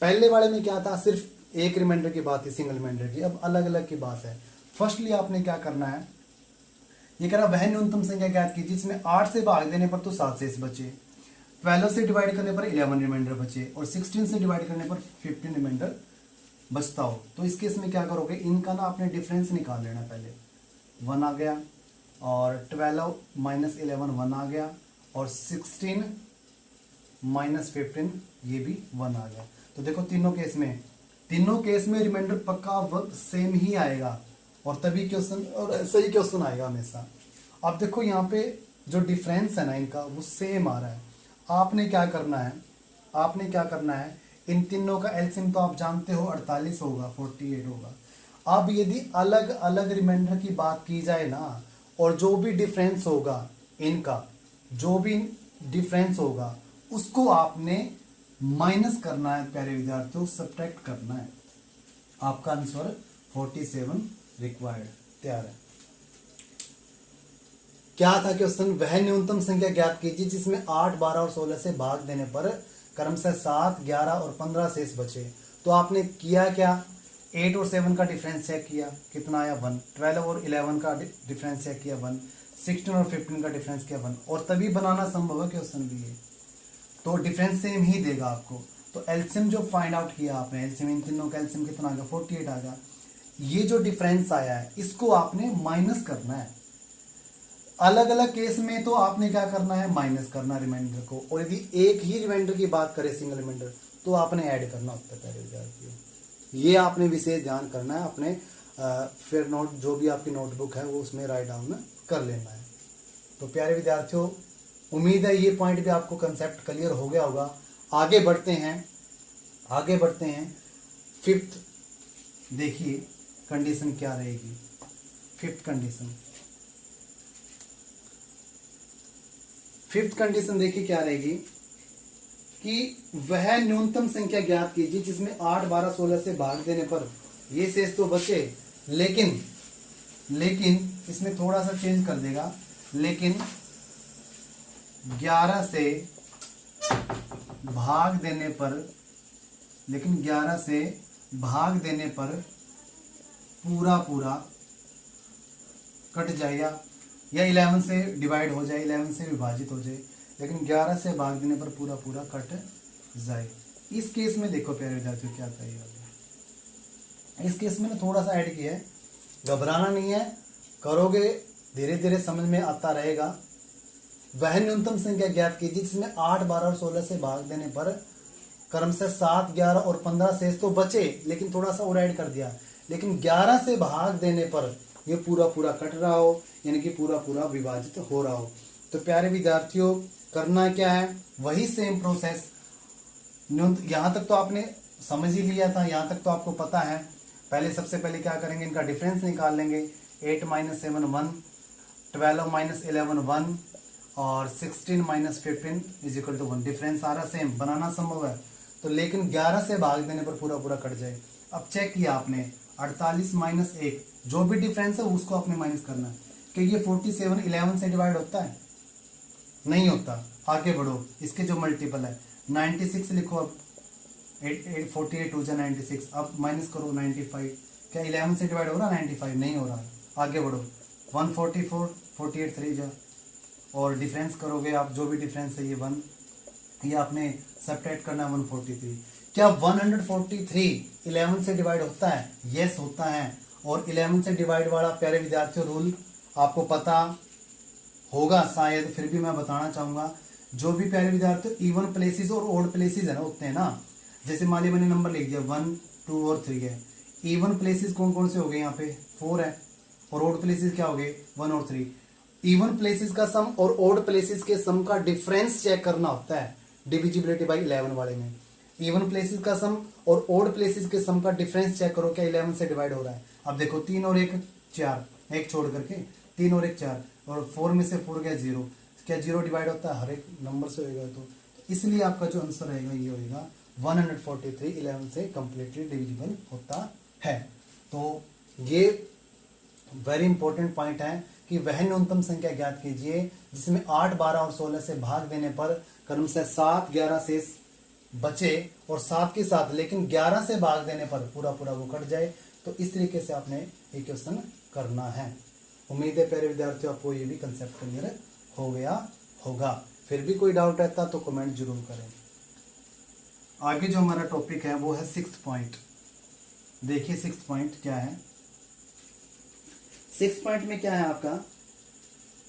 पहले वाले में क्या था, सिर्फ एक रिमाइंडर की बात थी, सिंगल रिमाइंडर की, अब अलग अलग की बात है। फर्स्टली आपने क्या करना है, ये कह रहा वह न्यूनतम संख्या ज्ञात कीजिए जिसमें 8 से भाग देने पर तो 7 शेष बचे, 12 से डिवाइड करने पर 11 रिमाइंडर बचे और 16 से डिवाइड करने पर 15 रिमाइंडर बचता हो। तो इस केस में क्या करोगे, इनका ना आपने डिफरेंस निकाल लेना, पहले 1 आ गया और 12 माइनस 11 1 आ गया और 16 माइनस 15 ये भी 1 आ गया। तो देखो तीनों केस में रिमाइंडर पक्का सेम ही आएगा और तभी क्वेश्चन, और सही क्वेश्चन आएगा हमेशा। अब देखो यहाँ पे जो डिफरेंस है ना इनका वो सेम आ रहा है। आपने क्या करना है, इन तीनों का एलसीएम तो आप जानते हो 48 होगा, 48 होगा। अब यदि अलग अलग रिमाइंडर की बात की जाए ना, और जो भी डिफरेंस होगा इनका, उसको आपने माइनस करना है प्यारे विद्यार्थियों, सब्ट्रैक्ट करना है। आपका आंसर 47 रिक्वायर्ड तैयार है। क्या था क्वेश्चन, वह न्यूनतम संख्या ज्ञात कीजिए जिसमें 8, 12 और 16 से भाग देने पर क्रमशः 7, 11 और 15 शेष बचे। तो आपने किया क्या, 8 और 7 का डिफरेंस चेक किया, कितना आया 1, 12 और 11 का डिफरेंस चेक किया 1, 16 और 15 का डिफरेंस किया 1, और तभी बनाना संभव है क्वेश्चन भी है। तो डिफरेंस सेम ही देगा आपको। तो एलसीएम जो फाइंड आउट किया आपने, एलसीएम इन तीनों का एलसीएम कितना आ गया, 48 आ गया। ये जो डिफरेंस आया है इसको आपने माइनस करना है। अलग अलग केस में तो आपने क्या करना है, माइनस करना रिमाइंडर को, और यदि एक ही रिमाइंडर की बात करें सिंगल रिमाइंडर, तो आपने ऐड करना होता है प्यारे विद्यार्थियों। ये आपने विशेष ध्यान करना है अपने, फिर नोट जो भी आपकी नोटबुक है वो उसमें राइट डाउन कर लेना है। तो प्यारे विद्यार्थियों उम्मीद है ये पॉइंट भी आपको कंसेप्ट क्लियर हो गया होगा। आगे बढ़ते हैं फिफ्थ, देखिए कंडीशन क्या रहेगी। फिफ्थ कंडीशन देखिए क्या रहेगी कि वह न्यूनतम संख्या ज्ञात कीजिए जिसमें 8, 12, 16 से भाग देने पर ये शेष तो बचे, लेकिन इसमें थोड़ा सा चेंज कर देगा, लेकिन 11 से भाग देने पर पूरा कट जाए, या 11 से डिवाइड हो जाए, 11 से विभाजित हो जाए, लेकिन 11 से भाग देने पर पूरा कट जाए। इस केस में देखो प्यारे विद्यार्थियों क्या करेगा, इस केस में थोड़ा सा ऐड किया है, घबराना नहीं है, करोगे धीरे धीरे समझ में आता रहेगा। वह न्यूनतम संख्या ज्ञात कीजिए जिसमें 8, 12 और 16 से भाग देने पर क्रमशः 7, 11 और 15 शेष तो बचे, लेकिन थोड़ा सा और ऐड कर दिया, लेकिन 11 से भाग देने पर ये पूरा पूरा कट रहा हो, यानी कि पूरा पूरा विभाजित हो रहा हो। तो प्यारे विद्यार्थियों, करना क्या है, वही सेम प्रोसेस। यहाँ तक तो आपने समझ ही लिया था, यहाँ तक तो आपको पता है। पहले सबसे पहले क्या करेंगे, इनका डिफरेंस निकाल लेंगे। 8 - 7 1, 12 - 11 1 और 16 - 15 = 1। डिफरेंस आ रहा सेम, बनाना संभव है तो, लेकिन 11 से भाग देने पर पूरा पूरा कट जाए। अब चेक किया आपने, 48 - 1, जो भी डिफरेंस है उसको आपने माइनस करना है। कि ये 47 11 से डिवाइड होता है? नहीं होता। आगे बढ़ो, इसके जो मल्टीपल है 96 लिखो। अब 48 2 जा 96, अब माइनस करो 95। क्या 11 से डिवाइड हो रहा? 95 नहीं हो रहा। आगे बढ़ो, 144 48 3 जा, और डिफरेंस करोगे आप, जो भी डिफरेंस है ये 1, ये आपने सब्ट्रैक्ट करना है 143। क्या 143 11 से डिवाइड होता है? यस होता है। और 11 से डिवाइड वाला प्यारे विद्यार्थियों रूल आपको पता होगा शायद, फिर भी मैं बताना चाहूंगा। जो भी प्यारे विद्यार्थियों इवन प्लेसेस और ओड प्लेसेस है ना, होते हैं ना, जैसे मान लिया मैंने नंबर लिख दिया 1 2 और 3 है। इवन प्लेसेस कौन कौन से हो गए? यहाँ पे 4 है। और ओड प्लेसेस क्या हो गए? 1 और 3। इवन प्लेसेस का सम और ओड प्लेसेस के सम का डिफरेंस चेक करना होता है डिविजिबिलिटी बाई 11 वाले में। इवन प्लेसेस का सम और ओड प्लेसेस के सम का डिफरेंस चेक करो, क्या 11 से डिवाइड हो रहा है? अब देखो 3 और 1 4, एक छोड़ करके 3 और 1 4, और 4 में से 4 गया 0। क्या 0 डिवाइड होता है? हर एक नंबर से होगा। तो इसलिए आपका जो आंसर रहेगा ये होगा 143 11 से कंप्लीटली डिविजिबल होता है। तो ये वेरी इंपॉर्टेंट पॉइंट है कि वह न्यूनतम संख्या ज्ञात कीजिए जिसमें 8 12 और 16 से भाग देने पर क्रमशः 7 11 शेष बचे, और 7 के साथ लेकिन 11 से भाग देने पर पूरा पूरा वो कट जाए। तो इस तरीके से आपने ये क्वेश्चन करना है। उम्मीद है प्यारे विद्यार्थियों आपको ये भी कंसेप्ट क्लियर हो गया होगा। फिर भी कोई डाउट रहता तो कमेंट जरूर करें। आगे जो हमारा टॉपिक है वो है 6th पॉइंट। देखिए 6th पॉइंट क्या है। 6th पॉइंट में क्या है आपका,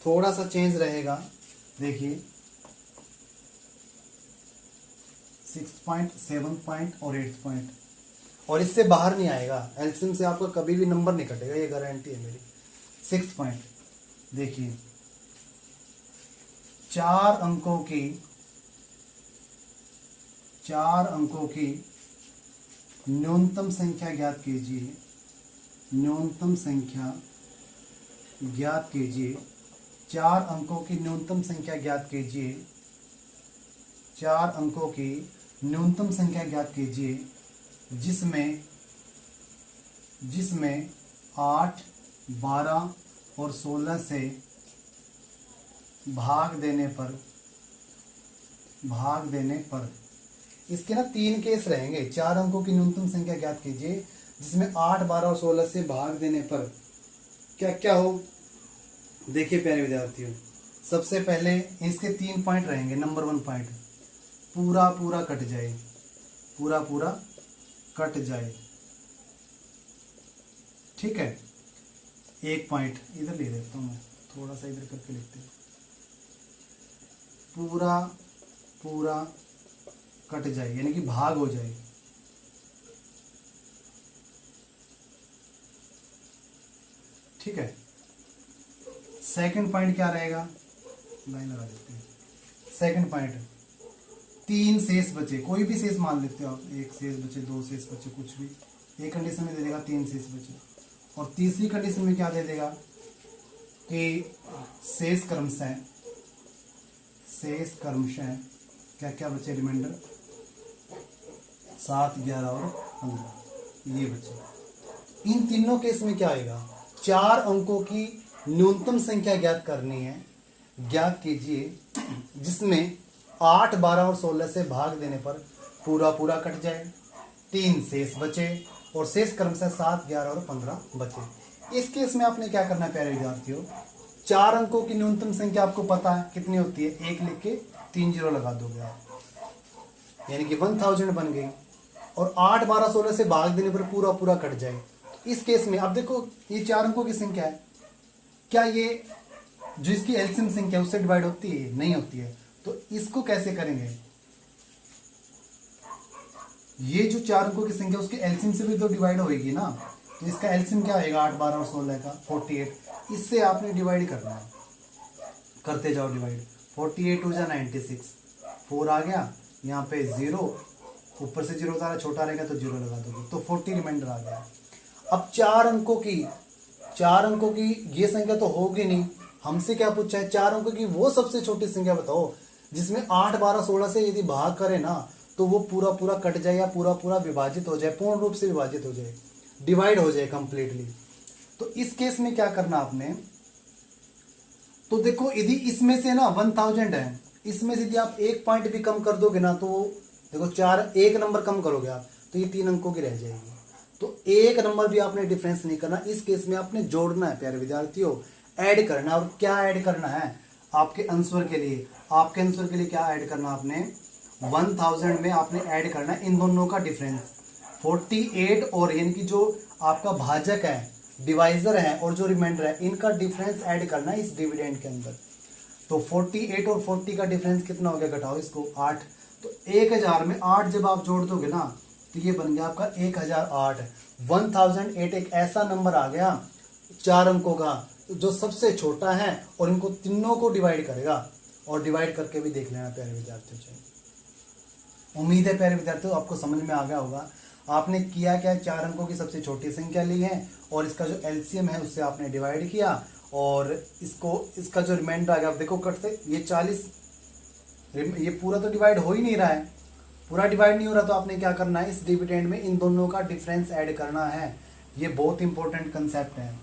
थोड़ा सा चेंज रहेगा। देखिए 6th पॉइंट 7th पॉइंट और 8th पॉइंट, और इससे बाहर नहीं आएगा। एलसीएम से आपका कभी भी नंबर नहीं कटेगा, ये गारंटी है मेरी। 6th पॉइंट देखिए, 4 अंकों की न्यूनतम संख्या ज्ञात कीजिए। न्यूनतम संख्या ज्ञात कीजिए। 4 अंकों की न्यूनतम संख्या ज्ञात कीजिए। 4 अंकों की न्यूनतम संख्या ज्ञात कीजिए जिसमें 8 12 और 16 से भाग देने पर इसके ना 3 केस रहेंगे। 4 अंकों की न्यूनतम संख्या ज्ञात कीजिए जिसमें 8 12 और 16 से भाग देने पर क्या क्या हो। देखिए प्यारे विद्यार्थियों, सबसे पहले इसके 3 पॉइंट रहेंगे। नंबर 1 पॉइंट, पूरा पूरा कट जाए। पूरा पूरा कट जाए, ठीक है। 1 पॉइंट इधर ले लेता हूँ मैं, थोड़ा सा इधर करके लिखते हैं। पूरा पूरा कट जाए यानी कि भाग हो जाए। ठीक है। सेकंड पॉइंट क्या रहेगा, लाइन लगा देते हैं। सेकंड पॉइंट, 3 शेष बचे, कोई भी शेष मान लेते हो आप, 1 शेष बचे, 2 शेष बचे, कुछ भी। एक कंडीशन में दे देगा 3 शेष बचे, और तीसरी कंडीशन में क्या दे देगा कि शेष क्रमशः क्या क्या बचे रिमाइंडर, 7 11 और 15 ये बचे। इन तीनों केस में क्या आएगा, 4 अंकों की न्यूनतम संख्या ज्ञात करनी है। ज्ञात कीजिए जिसमें 8 12 और 16 से भाग देने पर पूरा पूरा कट जाए, 3 शेष बचे, और शेष क्रमशः 7 11 और 15 बचे। इस केस में आपने क्या करना है प्यारे विद्यार्थियों, 4 अंकों की न्यूनतम संख्या आपको पता है कितनी होती है, 1 लिख के 3 0 लगा दोगे आप, यानी कि 1000 बन गई। और 8 12 16 से भाग देने पर पूरा पूरा कट जाए। इस केस में अब देखो ये 4 अंकों की संख्या है, क्या ये जो इसकी एलसीएम संख्या उससे डिवाइड होती है, नहीं होती है। तो इसको कैसे करेंगे, ये जो 4 अंकों की संख्या उसके एलसीएम से भी तो डिवाइड होगी ना, तो इसका एलसीएम क्या होगा 8, 12 और 16 का 48। इससे आपने डिवाइड करना है, करते जाओ डिवाइड। 48 हो जा 96, 4 आ गया, यहाँ पे 0, ऊपर से 0 उतारा, छोटा रहेगा तो 0 लगा दोगे, तो 40 रिमाइंडर आ गया। अब 4 अंकों की ये संख्या तो होगी नहीं, हमसे क्या पूछा है 4 अंकों की वो सबसे छोटी संख्या बताओ जिसमें 8, 12, 16 से यदि भाग करे ना तो वो पूरा पूरा कट जाए या पूरा पूरा विभाजित हो जाए, पूर्ण रूप से विभाजित हो जाए, डिवाइड हो जाए कंप्लीटली। तो इस केस में क्या करना आपने, तो देखो यदि इसमें से ना 1000 है, इसमें से यदि आप एक पॉइंट भी कम कर दोगे ना तो देखो 4, एक नंबर कम करोगे आप तो ये 3 अंकों की रह जाएगी। तो एक नंबर भी आपने डिफरेंस नहीं करना, इस केस में आपने जोड़ना है प्यारे विद्यार्थियों, ऐड करना। और क्या ऐड करना है आपके आंसर के लिए, आपके आंसर के लिए क्या ऐड करना आपने, 1000 में आपने ऐड करना है इन दोनों का डिफरेंस 48 और यानी कि जो आपका भाजक है, डिवाइजर है और जो रिमाइंडर है, इनका डिफरेंस ऐड करना है इस डिविडेंड के अंदर। तो 48 और 40 का डिफरेंस कितना हो गया, घटाओ इसको 8। तो 1000 में 8 जब आप जोड़ दोगे ना तो ये बन गया आपका 1008। 1008 एक ऐसा नंबर आ गया 4 अंकों का जो सबसे छोटा है और इनको तीनों को डिवाइड करेगा। और डिवाइड करके भी देख लेना प्यारे विद्यार्थियों से। उम्मीद है प्यारे विद्यार्थियों आपको समझ में आ गया होगा। आपने किया क्या, 4 अंकों की सबसे छोटी संख्या ली है और इसका जो एलसीएम है उससे आपने डिवाइड किया और इसका जो रिमाइंडर आ गया, आप देखो कटते ये 40, ये पूरा तो डिवाइड हो ही नहीं रहा है, पूरा डिवाइड नहीं हो रहा, तो आपने क्या करना है इस डिविडेंड में इन दोनों का डिफरेंस ऐड करना है। ये बहुत इंपॉर्टेंट कंसेप्ट है,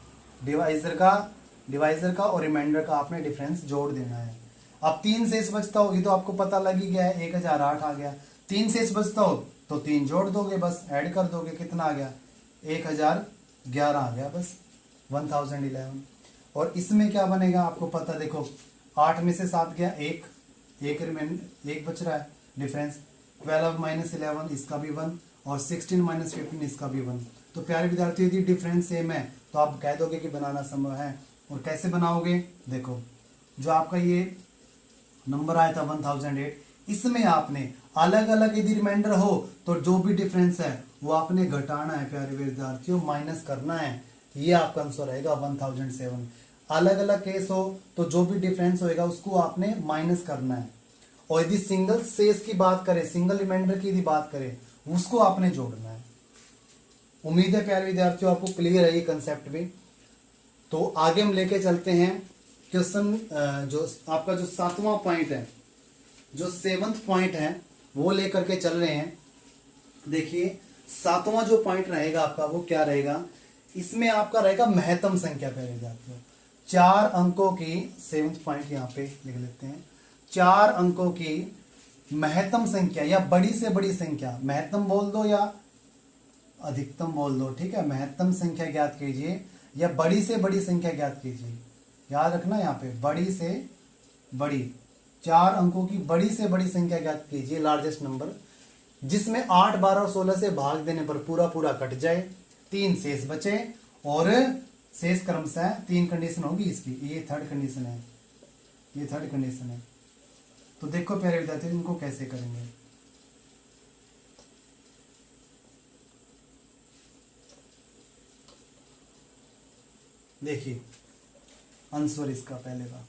डिवाइजर का और रिमाइंडर का आपने डिफरेंस जोड़ देना है। अब 3 शेष बचता हो, ये तो आपको पता लग ही गया है, 1008 आ गया। 3 शेष बचता हो तो 3 जोड़ दोगे, बस ऐड कर दोगे, कितना आ गया 1011 आ गया, बस 1011। और इसमें क्या बनेगा आपको पता, देखो 8 में से 7 गया, एक बच रहा है डिफरेंस, 12 माइनस 11 इसका भी 1 और 16 माइनस 15 इसका भी 1। तो प्यारे विद्यार्थी यदि डिफरेंस सेम है तो आप कह दोगे कि बनाना संभव है। और कैसे बनाओगे, देखो जो आपका ये नंबर आया था 1008, इसमें आपने अलग अलग यदि रिमाइंडर हो तो जो भी डिफरेंस है वो आपने घटाना है प्यारे विद्यार्थियों, माइनस करना है, ये आपका आंसर रहेगा 1007। अलग अलग केस हो तो जो भी डिफरेंस होएगा उसको आपने माइनस करना है। और यदि सिंगल शेष की बात करें, सिंगल रिमाइंडर की यदि बात करें, उसको आपने जोड़ना है। उम्मीद है प्यारे विद्यार्थियों आपको क्लियर है ये कंसेप्ट भी। तो आगे हम लेके चलते हैं क्वेश्चन, जो आपका जो 7वां पॉइंट है, जो 7th पॉइंट है वो लेकर के चल रहे हैं। देखिए 7वां जो पॉइंट रहेगा आपका वो क्या रहेगा, इसमें आपका रहेगा महत्तम संख्या प्यारे विद्यार्थियों। 4 अंकों की 7th पॉइंट यहाँ पे लिख लेते हैं, 4 अंकों की महत्तम संख्या या बड़ी से बड़ी संख्या, महत्तम बोल दो या अधिकतम बोल दो, ठीक है, महत्तम संख्या ज्ञात कीजिए या बड़ी से बड़ी संख्या ज्ञात कीजिए। याद रखना यहाँ पे बड़ी से बड़ी, 4 अंकों की बड़ी से बड़ी संख्या ज्ञात कीजिए, लार्जेस्ट नंबर, जिसमें 8, 12 और 16 से भाग देने पर पूरा पूरा कट जाए, 3 शेष बचे और शेष क्रमशः 3 कंडीशन होगी इसकी, ये थर्ड कंडीशन है, ये थर्ड कंडीशन है। तो देखो प्यारे विद्यार्थी इनको कैसे करेंगे। देखिए आंसर इसका पहले का,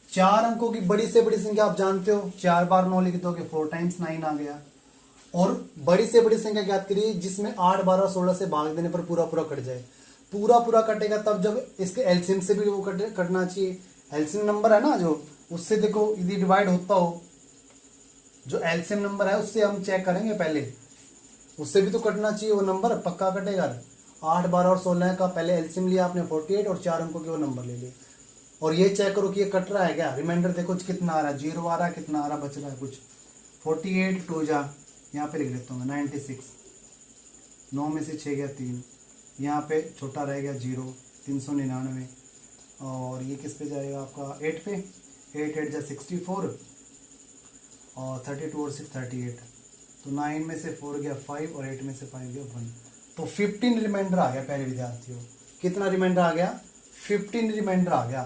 4 अंकों की बड़ी से बड़ी संख्या आप जानते हो, 4 बार 9 लिख दोगे 4 टाइम्स 9 आ गया। और बड़ी से बड़ी संख्या ज्ञात करिए जिसमें 8, 12 और 16 से भाग देने पर पूरा पूरा कट जाए। पूरा पूरा कटेगा तब जब इसके एलसीएम से भी वो कटना चाहिए। एलसीएम नंबर है ना जो, उससे देखो यदि डिवाइड होता हो, जो एलसीएम नंबर है उससे हम चेक करेंगे पहले, उससे भी तो कटना चाहिए वो नंबर, पक्का कटेगा। 8, 12 और 16 का पहले एलसीएम लिया आपने 48 और 4 अंकों के वो नंबर ले लिए और ये चेक करो कि ये कट रहा है क्या। रिमाइंडर देखो कितना आ रहा है, 0 आ रहा है, कितना आ रहा बच रहा है कुछ, 48 2 जा, यहाँ पे लिख लेता हूँ 96, 9 में से 6 गया 3, यहाँ पे छोटा रह गया 0, 399 और ये किस पे जाएगा आपका 8 पे, 8 8 जा 64 और 32 और 6 38, तो 9 में से 4 गया 5 और 8 में से 5 गया 1, तो 15 रिमाइंडर आ गया प्यारे विद्यार्थियों। कितना रिमाइंडर आ गया, 15 रिमाइंडर आ गया,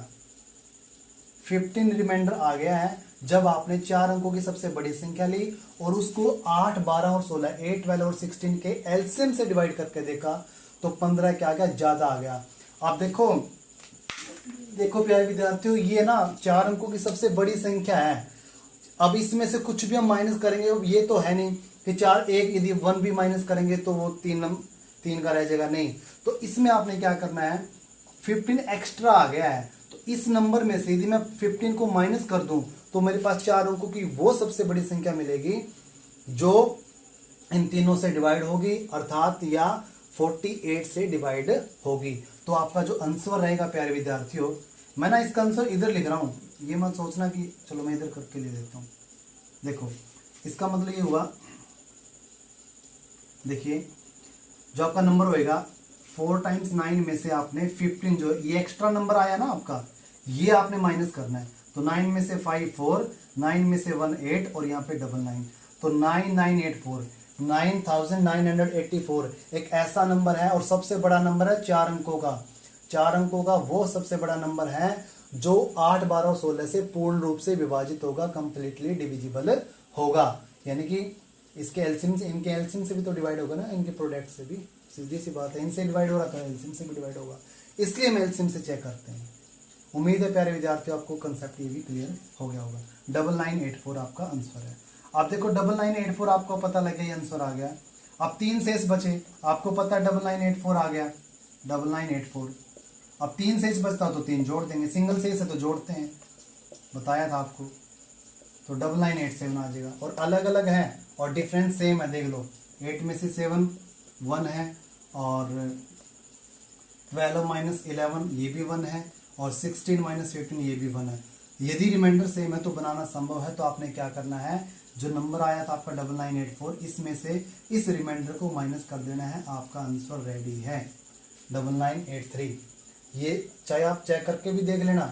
15 रिमाइंडर आ गया है जब आपने 4 अंकों की सबसे बड़ी संख्या ली और उसको 8, 12 और 16, 8, 12 और 16 के एलसीएम से डिवाइड करके देखा तो 15 क्या आ गया, ज्यादा आ गया। आप देखो देखो प्यारे विद्यार्थियों, ये ना 4 अंकों की सबसे बड़ी संख्या है। अब इसमें से कुछ भी हम माइनस करेंगे, ये तो है नहीं कि 4 एक यदि 1 भी माइनस करेंगे तो वो 3 का रह जाएगा, नहीं। तो इसमें आपने क्या करना है, 15 एक्स्ट्रा आ गया है, तो इस नंबर में से यदि मैं 15 को माइनस कर दूं तो मेरे पास 4 अंकों की वो सबसे बड़ी संख्या मिलेगी जो इन तीनों से डिवाइड होगी, अर्थात या 48 से डिवाइड होगी। तो आपका जो आंसर रहेगा प्यारे विद्यार्थियों, मैं ना इसका आंसर इधर लिख रहा हूं, ये मत सोचना कि चलो मैं इधर करके ले देता हूं। देखो इसका मतलब ये हुआ, देखिए जो आपका नंबर होएगा 4 टाइम्स 9 में से आपने 15 जो ये एक्स्ट्रा नंबर आया ना आपका, ये आपने माइनस करना है। तो 9 में से 5 4, 9 में से 1 8 और यहाँ पे 99, तो 9984 9984 एक ऐसा नंबर है और सबसे बड़ा नंबर है 4 अंकों का। 4 अंकों का वो सबसे बड़ा नंबर है जो 8 12 और 16 से पूर्ण रूप से विभाजित होगा, कंप्लीटली डिविजिबल होगा। यानी कि इसके एलसीएम से, इनके एलसीएम से भी तो डिवाइड होगा ना, इनके प्रोडक्ट से भी, सीधी सी बात है, इनसे डिवाइड हो रहा था, एलसीएम से भी डिवाइड होगा, इसलिए हम एलसीएम से चेक करते हैं। उम्मीद है प्यारे विद्यार्थियों आपको कंसेप्ट ये भी क्लियर हो गया होगा। 9984 आपका आंसर है। आप देखो 9984 आपको पता लग गया, ये आंसर आ गया। अब 3 शेष बचे, आपको पता है 9984 आ गया, 9984। अब 3 शेष बचता तो 3 जोड़ देंगे, सिंगल शेष है तो जोड़ते हैं, बताया था आपको। तो 9987 आ जाएगा। और अलग अलग है और डिफरेंस सेम है, देख लो 8 में से 7 1 है, और 12 माइनस 11 ये भी 1 है, और 16 माइनस 15 ये भी 1 है। यदि रिमाइंडर सेम है तो बनाना संभव है। तो आपने क्या करना है, जो नंबर आया था आपका 9984, इसमें से इस रिमाइंडर को माइनस कर देना है, आपका आंसर रेडी है 9983। ये चाहे आप चेक करके भी देख लेना।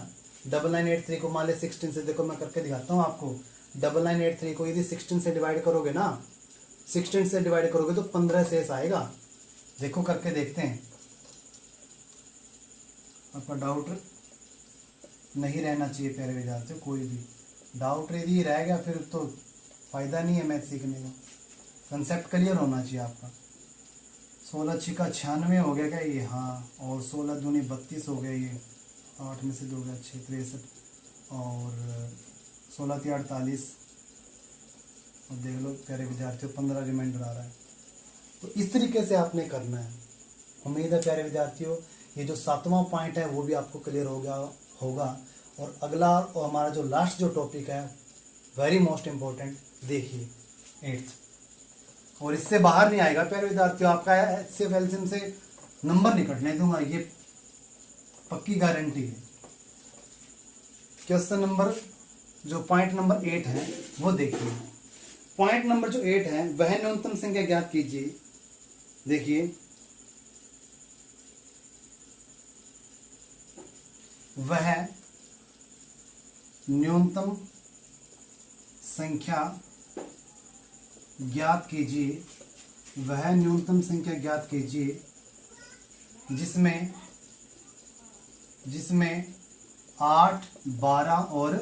9983 को मान ले 16 से, देखो मैं करके दिखाता हूँ आपको। 9983 को यदि 16 से डिवाइड करोगे ना, 16 से डिवाइड करोगे तो 15 शेष आएगा। देखो करके देखते हैं, आपका डाउट नहीं रहना चाहिए प्यारे विद्यार्थियों। कोई भी डाउट यदि रह गया फिर तो फायदा नहीं है मैथ सीखने का, कंसेप्ट क्लियर होना चाहिए आपका। 16 छिका 96 हो गया क्या ये, हाँ, और 16 दूनी 32 हो गया ये, 8 में से 2 गया 6 63, और 16 3 48, और देख लो प्यारे विद्यार्थियों 15 रिमाइंडर आ रहा है। तो इस तरीके से आपने करना है। उम्मीद है प्यारे विद्यार्थियों ये जो 7वां पॉइंट है वो भी आपको क्लियर हो गया होगा। और अगला और हमारा जो लास्ट जो टॉपिक है, वेरी मोस्ट इम्पोर्टेंट, देखिए 8th, और इससे बाहर नहीं आएगा प्यारे विद्यार्थियों, आपका सिर्फ एलसीएम से नंबर नहीं कटने दूंगा, ये पक्की गारंटी है। क्वेश्चन नंबर जो पॉइंट नंबर 8 है वो देखिए। पॉइंट नंबर जो 8 है, वह न्यूनतम संख्या ज्ञात कीजिए। देखिए वह न्यूनतम संख्या ज्ञात कीजिए, वह न्यूनतम संख्या ज्ञात कीजिए जिसमें 8 12 और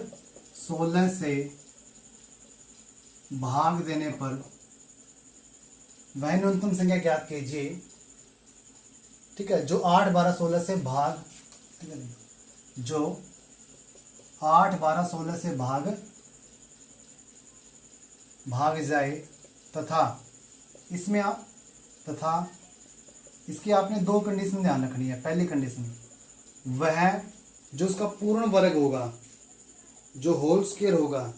16 से भाग देने पर, वह न्यूनतम संख्या ज्ञात कीजिए, ठीक है, जो 8 12 16 से भाग, ठीक है, जो 8 12 16 से भाग जाए तथा इसमें तथा इसकी आपने 2 कंडीशन ध्यान रखनी है। पहली कंडीशन, वह जो उसका पूर्ण वर्ग होगा, जो होल स्क्वायर होगा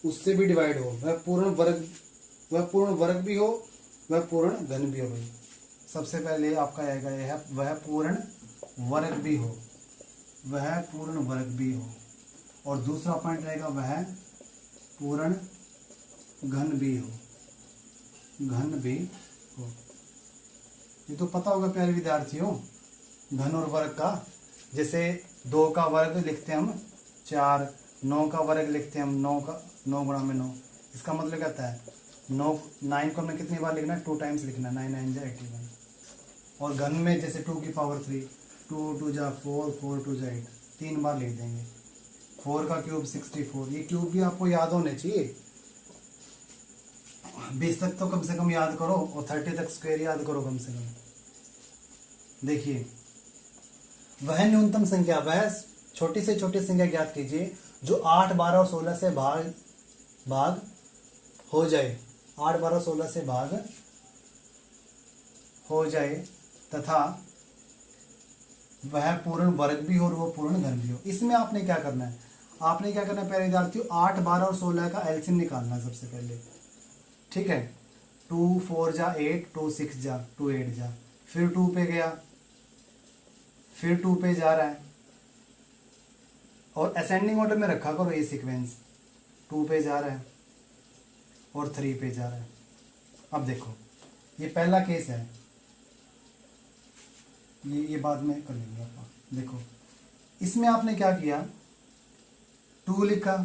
उससे भी डिवाइड हो, वह पूर्ण वर्ग भी हो, वह पूर्ण घन भी हो। भाई सबसे पहले आपका आएगा यह है, वह पूर्ण वर्ग भी हो, वह पूर्ण वर्ग भी हो, और दूसरा पॉइंट रहेगा वह पूर्ण घन भी हो, घन भी हो। ये तो पता होगा प्यारे विद्यार्थियों, घन और वर्ग का। जैसे 2 का वर्ग लिखते हैं हम 4, 9 का वर्ग लिखते हैं हम 9 गुणा में 9। इसका मतलब क्या होता है, 9 को हमने कितनी बार लिखना है, 2 टाइम्स लिखना है, 9 9 जा 81। और घन में जैसे 2 की पावर 3, 2 2 जा 4, 4 2 जा 8, 3 बार लिख देंगे। 4 का क्यूब 64, ये क्यूब भी आपको याद होने चाहिए। 20 तक तो कम से कम याद करो, और 30 तक स्क्वायर याद करो कम से कम। देखिए, वह न्यूनतम संख्या, वह छोटी से छोटी संख्या ज्ञात कीजिए जो 8, 12 और 16 से भाग हो जाए, 8, 12, 16 से भाग हो जाए तथा वह पूर्ण वर्ग भी हो और वो पूर्ण घन भी हो। इसमें आपने क्या करना है, आपने क्या करना है प्यारे विद्यार्थियों, 8, 12 और 16 का एलसीएम निकालना है सबसे पहले। ठीक है, 2 4 जा 8, 2 6 जा 2 8 जा, फिर 2 पे गया, फिर 2 पे जा रहा है, और असेंडिंग ऑर्डर में रखा करो ये सीक्वेंस, 2 पे जा रहा है और 3 पे जा रहा है। अब देखो, ये पहला केस है, ये बाद में कर लेंगे आप। देखो, इसमें आपने क्या किया, 2 लिखा,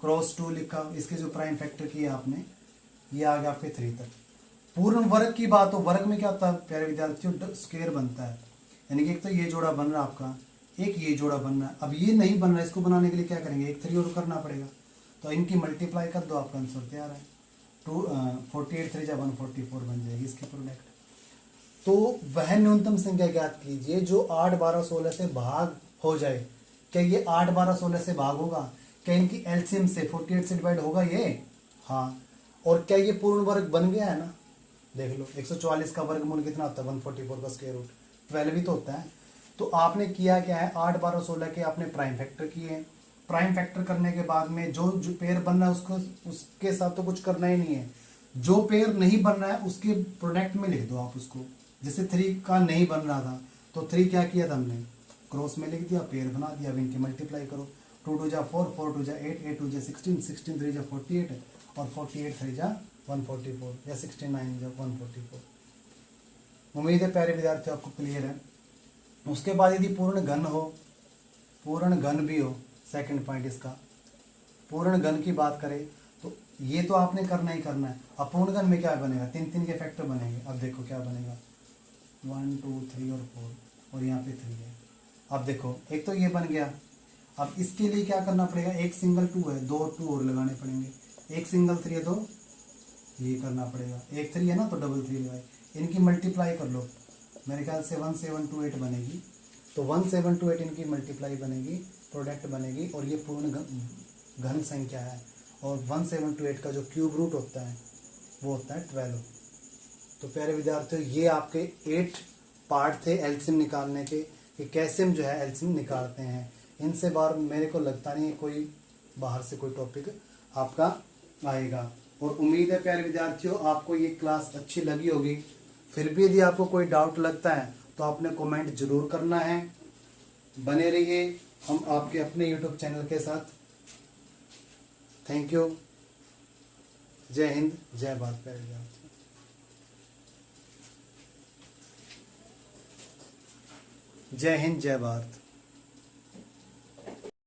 क्रॉस 2 लिखा, इसके जो प्राइम फैक्टर किए आपने, ये आ गया आपके 3 तक। पूर्ण वर्ग की बात हो, वर्ग में क्या होता है प्यारे विद्यार्थियों, स्क्वायर बनता है, यानी कि एक तो ये जोड़ा बन रहा है आपका, एक ये जोड़ा बन रहा है। अब ये नहीं बन रहा है, इसको बनाने के लिए क्या करेंगे, एक 3 और करना पड़ेगा, तो इनकी मल्टीप्लाई कर दो, आपका आंसर तैयार है। 48 3 जा 144 बन जाएगी इसकी प्रोडक्ट। तो वह न्यूनतम संख्या ज्ञात कीजिए जो 8, 12, 16 से भाग हो जाए। क्या ये 8, 12, 16 से भाग होगा? क्या इनकी एलसीएम से 48 से डिवाइड होगा ये? हाँ। और क्या ये पूर्ण वर्ग बन गया है ना? देख लो, 144 का वर्गमूल कितना होता है? 144 का स्क्वायर रूट 12 ही तो होता है। तो आपने किया क्या है, 8, 12, 16 के आपने प्राइम फैक्टर किए। प्राइम फैक्टर करने के बाद में जो पेयर बन रहा है उसको, उसके साथ तो कुछ करना ही नहीं है। जो पेयर नहीं बन रहा है उसके प्रोडक्ट में लिख दो आप उसको। जैसे 3 का नहीं बन रहा था तो 3 क्या किया था हमने, क्रॉस में लिख दिया, पेयर बना दिया। अब इनकी मल्टीप्लाई करो, 2 2 जा 4, 4 2 जा 8, 8 2 जा 16, 16 3 जा 48 और 48 3 जा 144 या 69 जा 144। उम्मीद है प्यारे विद्यार्थी आपको क्लियर है। उसके बाद यदि पूर्ण घन हो, पूर्ण घन भी हो, सेकंड पॉइंट इसका, पूर्ण घन की बात करें तो ये तो आपने करना ही करना है। अपूर्ण घन में क्या बनेगा, 3 3 के फैक्टर बनेंगे। अब देखो क्या बनेगा, 1 2 3 और 4 और यहाँ पे 3 है। अब देखो, एक तो ये बन गया। अब इसके लिए क्या करना पड़ेगा, एक सिंगल 2 है, 2 2 और लगाने पड़ेंगे। एक सिंगल 3 है तो ये करना पड़ेगा, एक 3 है ना तो डबल 3 लगाए। इनकी मल्टीप्लाई कर लो, मेरे ख्याल से 1728 बनेगी। तो 1728 इनकी मल्टीप्लाई बनेगी, प्रोडक्ट बनेगी, और ये पूर्ण घन संख्या है। और 1728 का जो क्यूब रूट होता है वो होता है 12। तो प्यारे विद्यार्थियों, ये आपके 8 पार्ट थे एलसीएम निकालने के, कि कैसे हम जो है एलसीएम निकालते हैं। इनसे बार मेरे को लगता नहीं है कोई बाहर से कोई टॉपिक आपका आएगा। और उम्मीद है प्यारे विद्यार्थियों आपको ये क्लास अच्छी लगी होगी। फिर भी यदि आपको कोई डाउट लगता है तो आपने कमेंट जरूर करना है। बने रहिए हम आपके अपने यूट्यूब चैनल के साथ। Thank you. जय हिंद, जय भारत प्यारे विद्यार्थी। जय हिंद, जय भारत।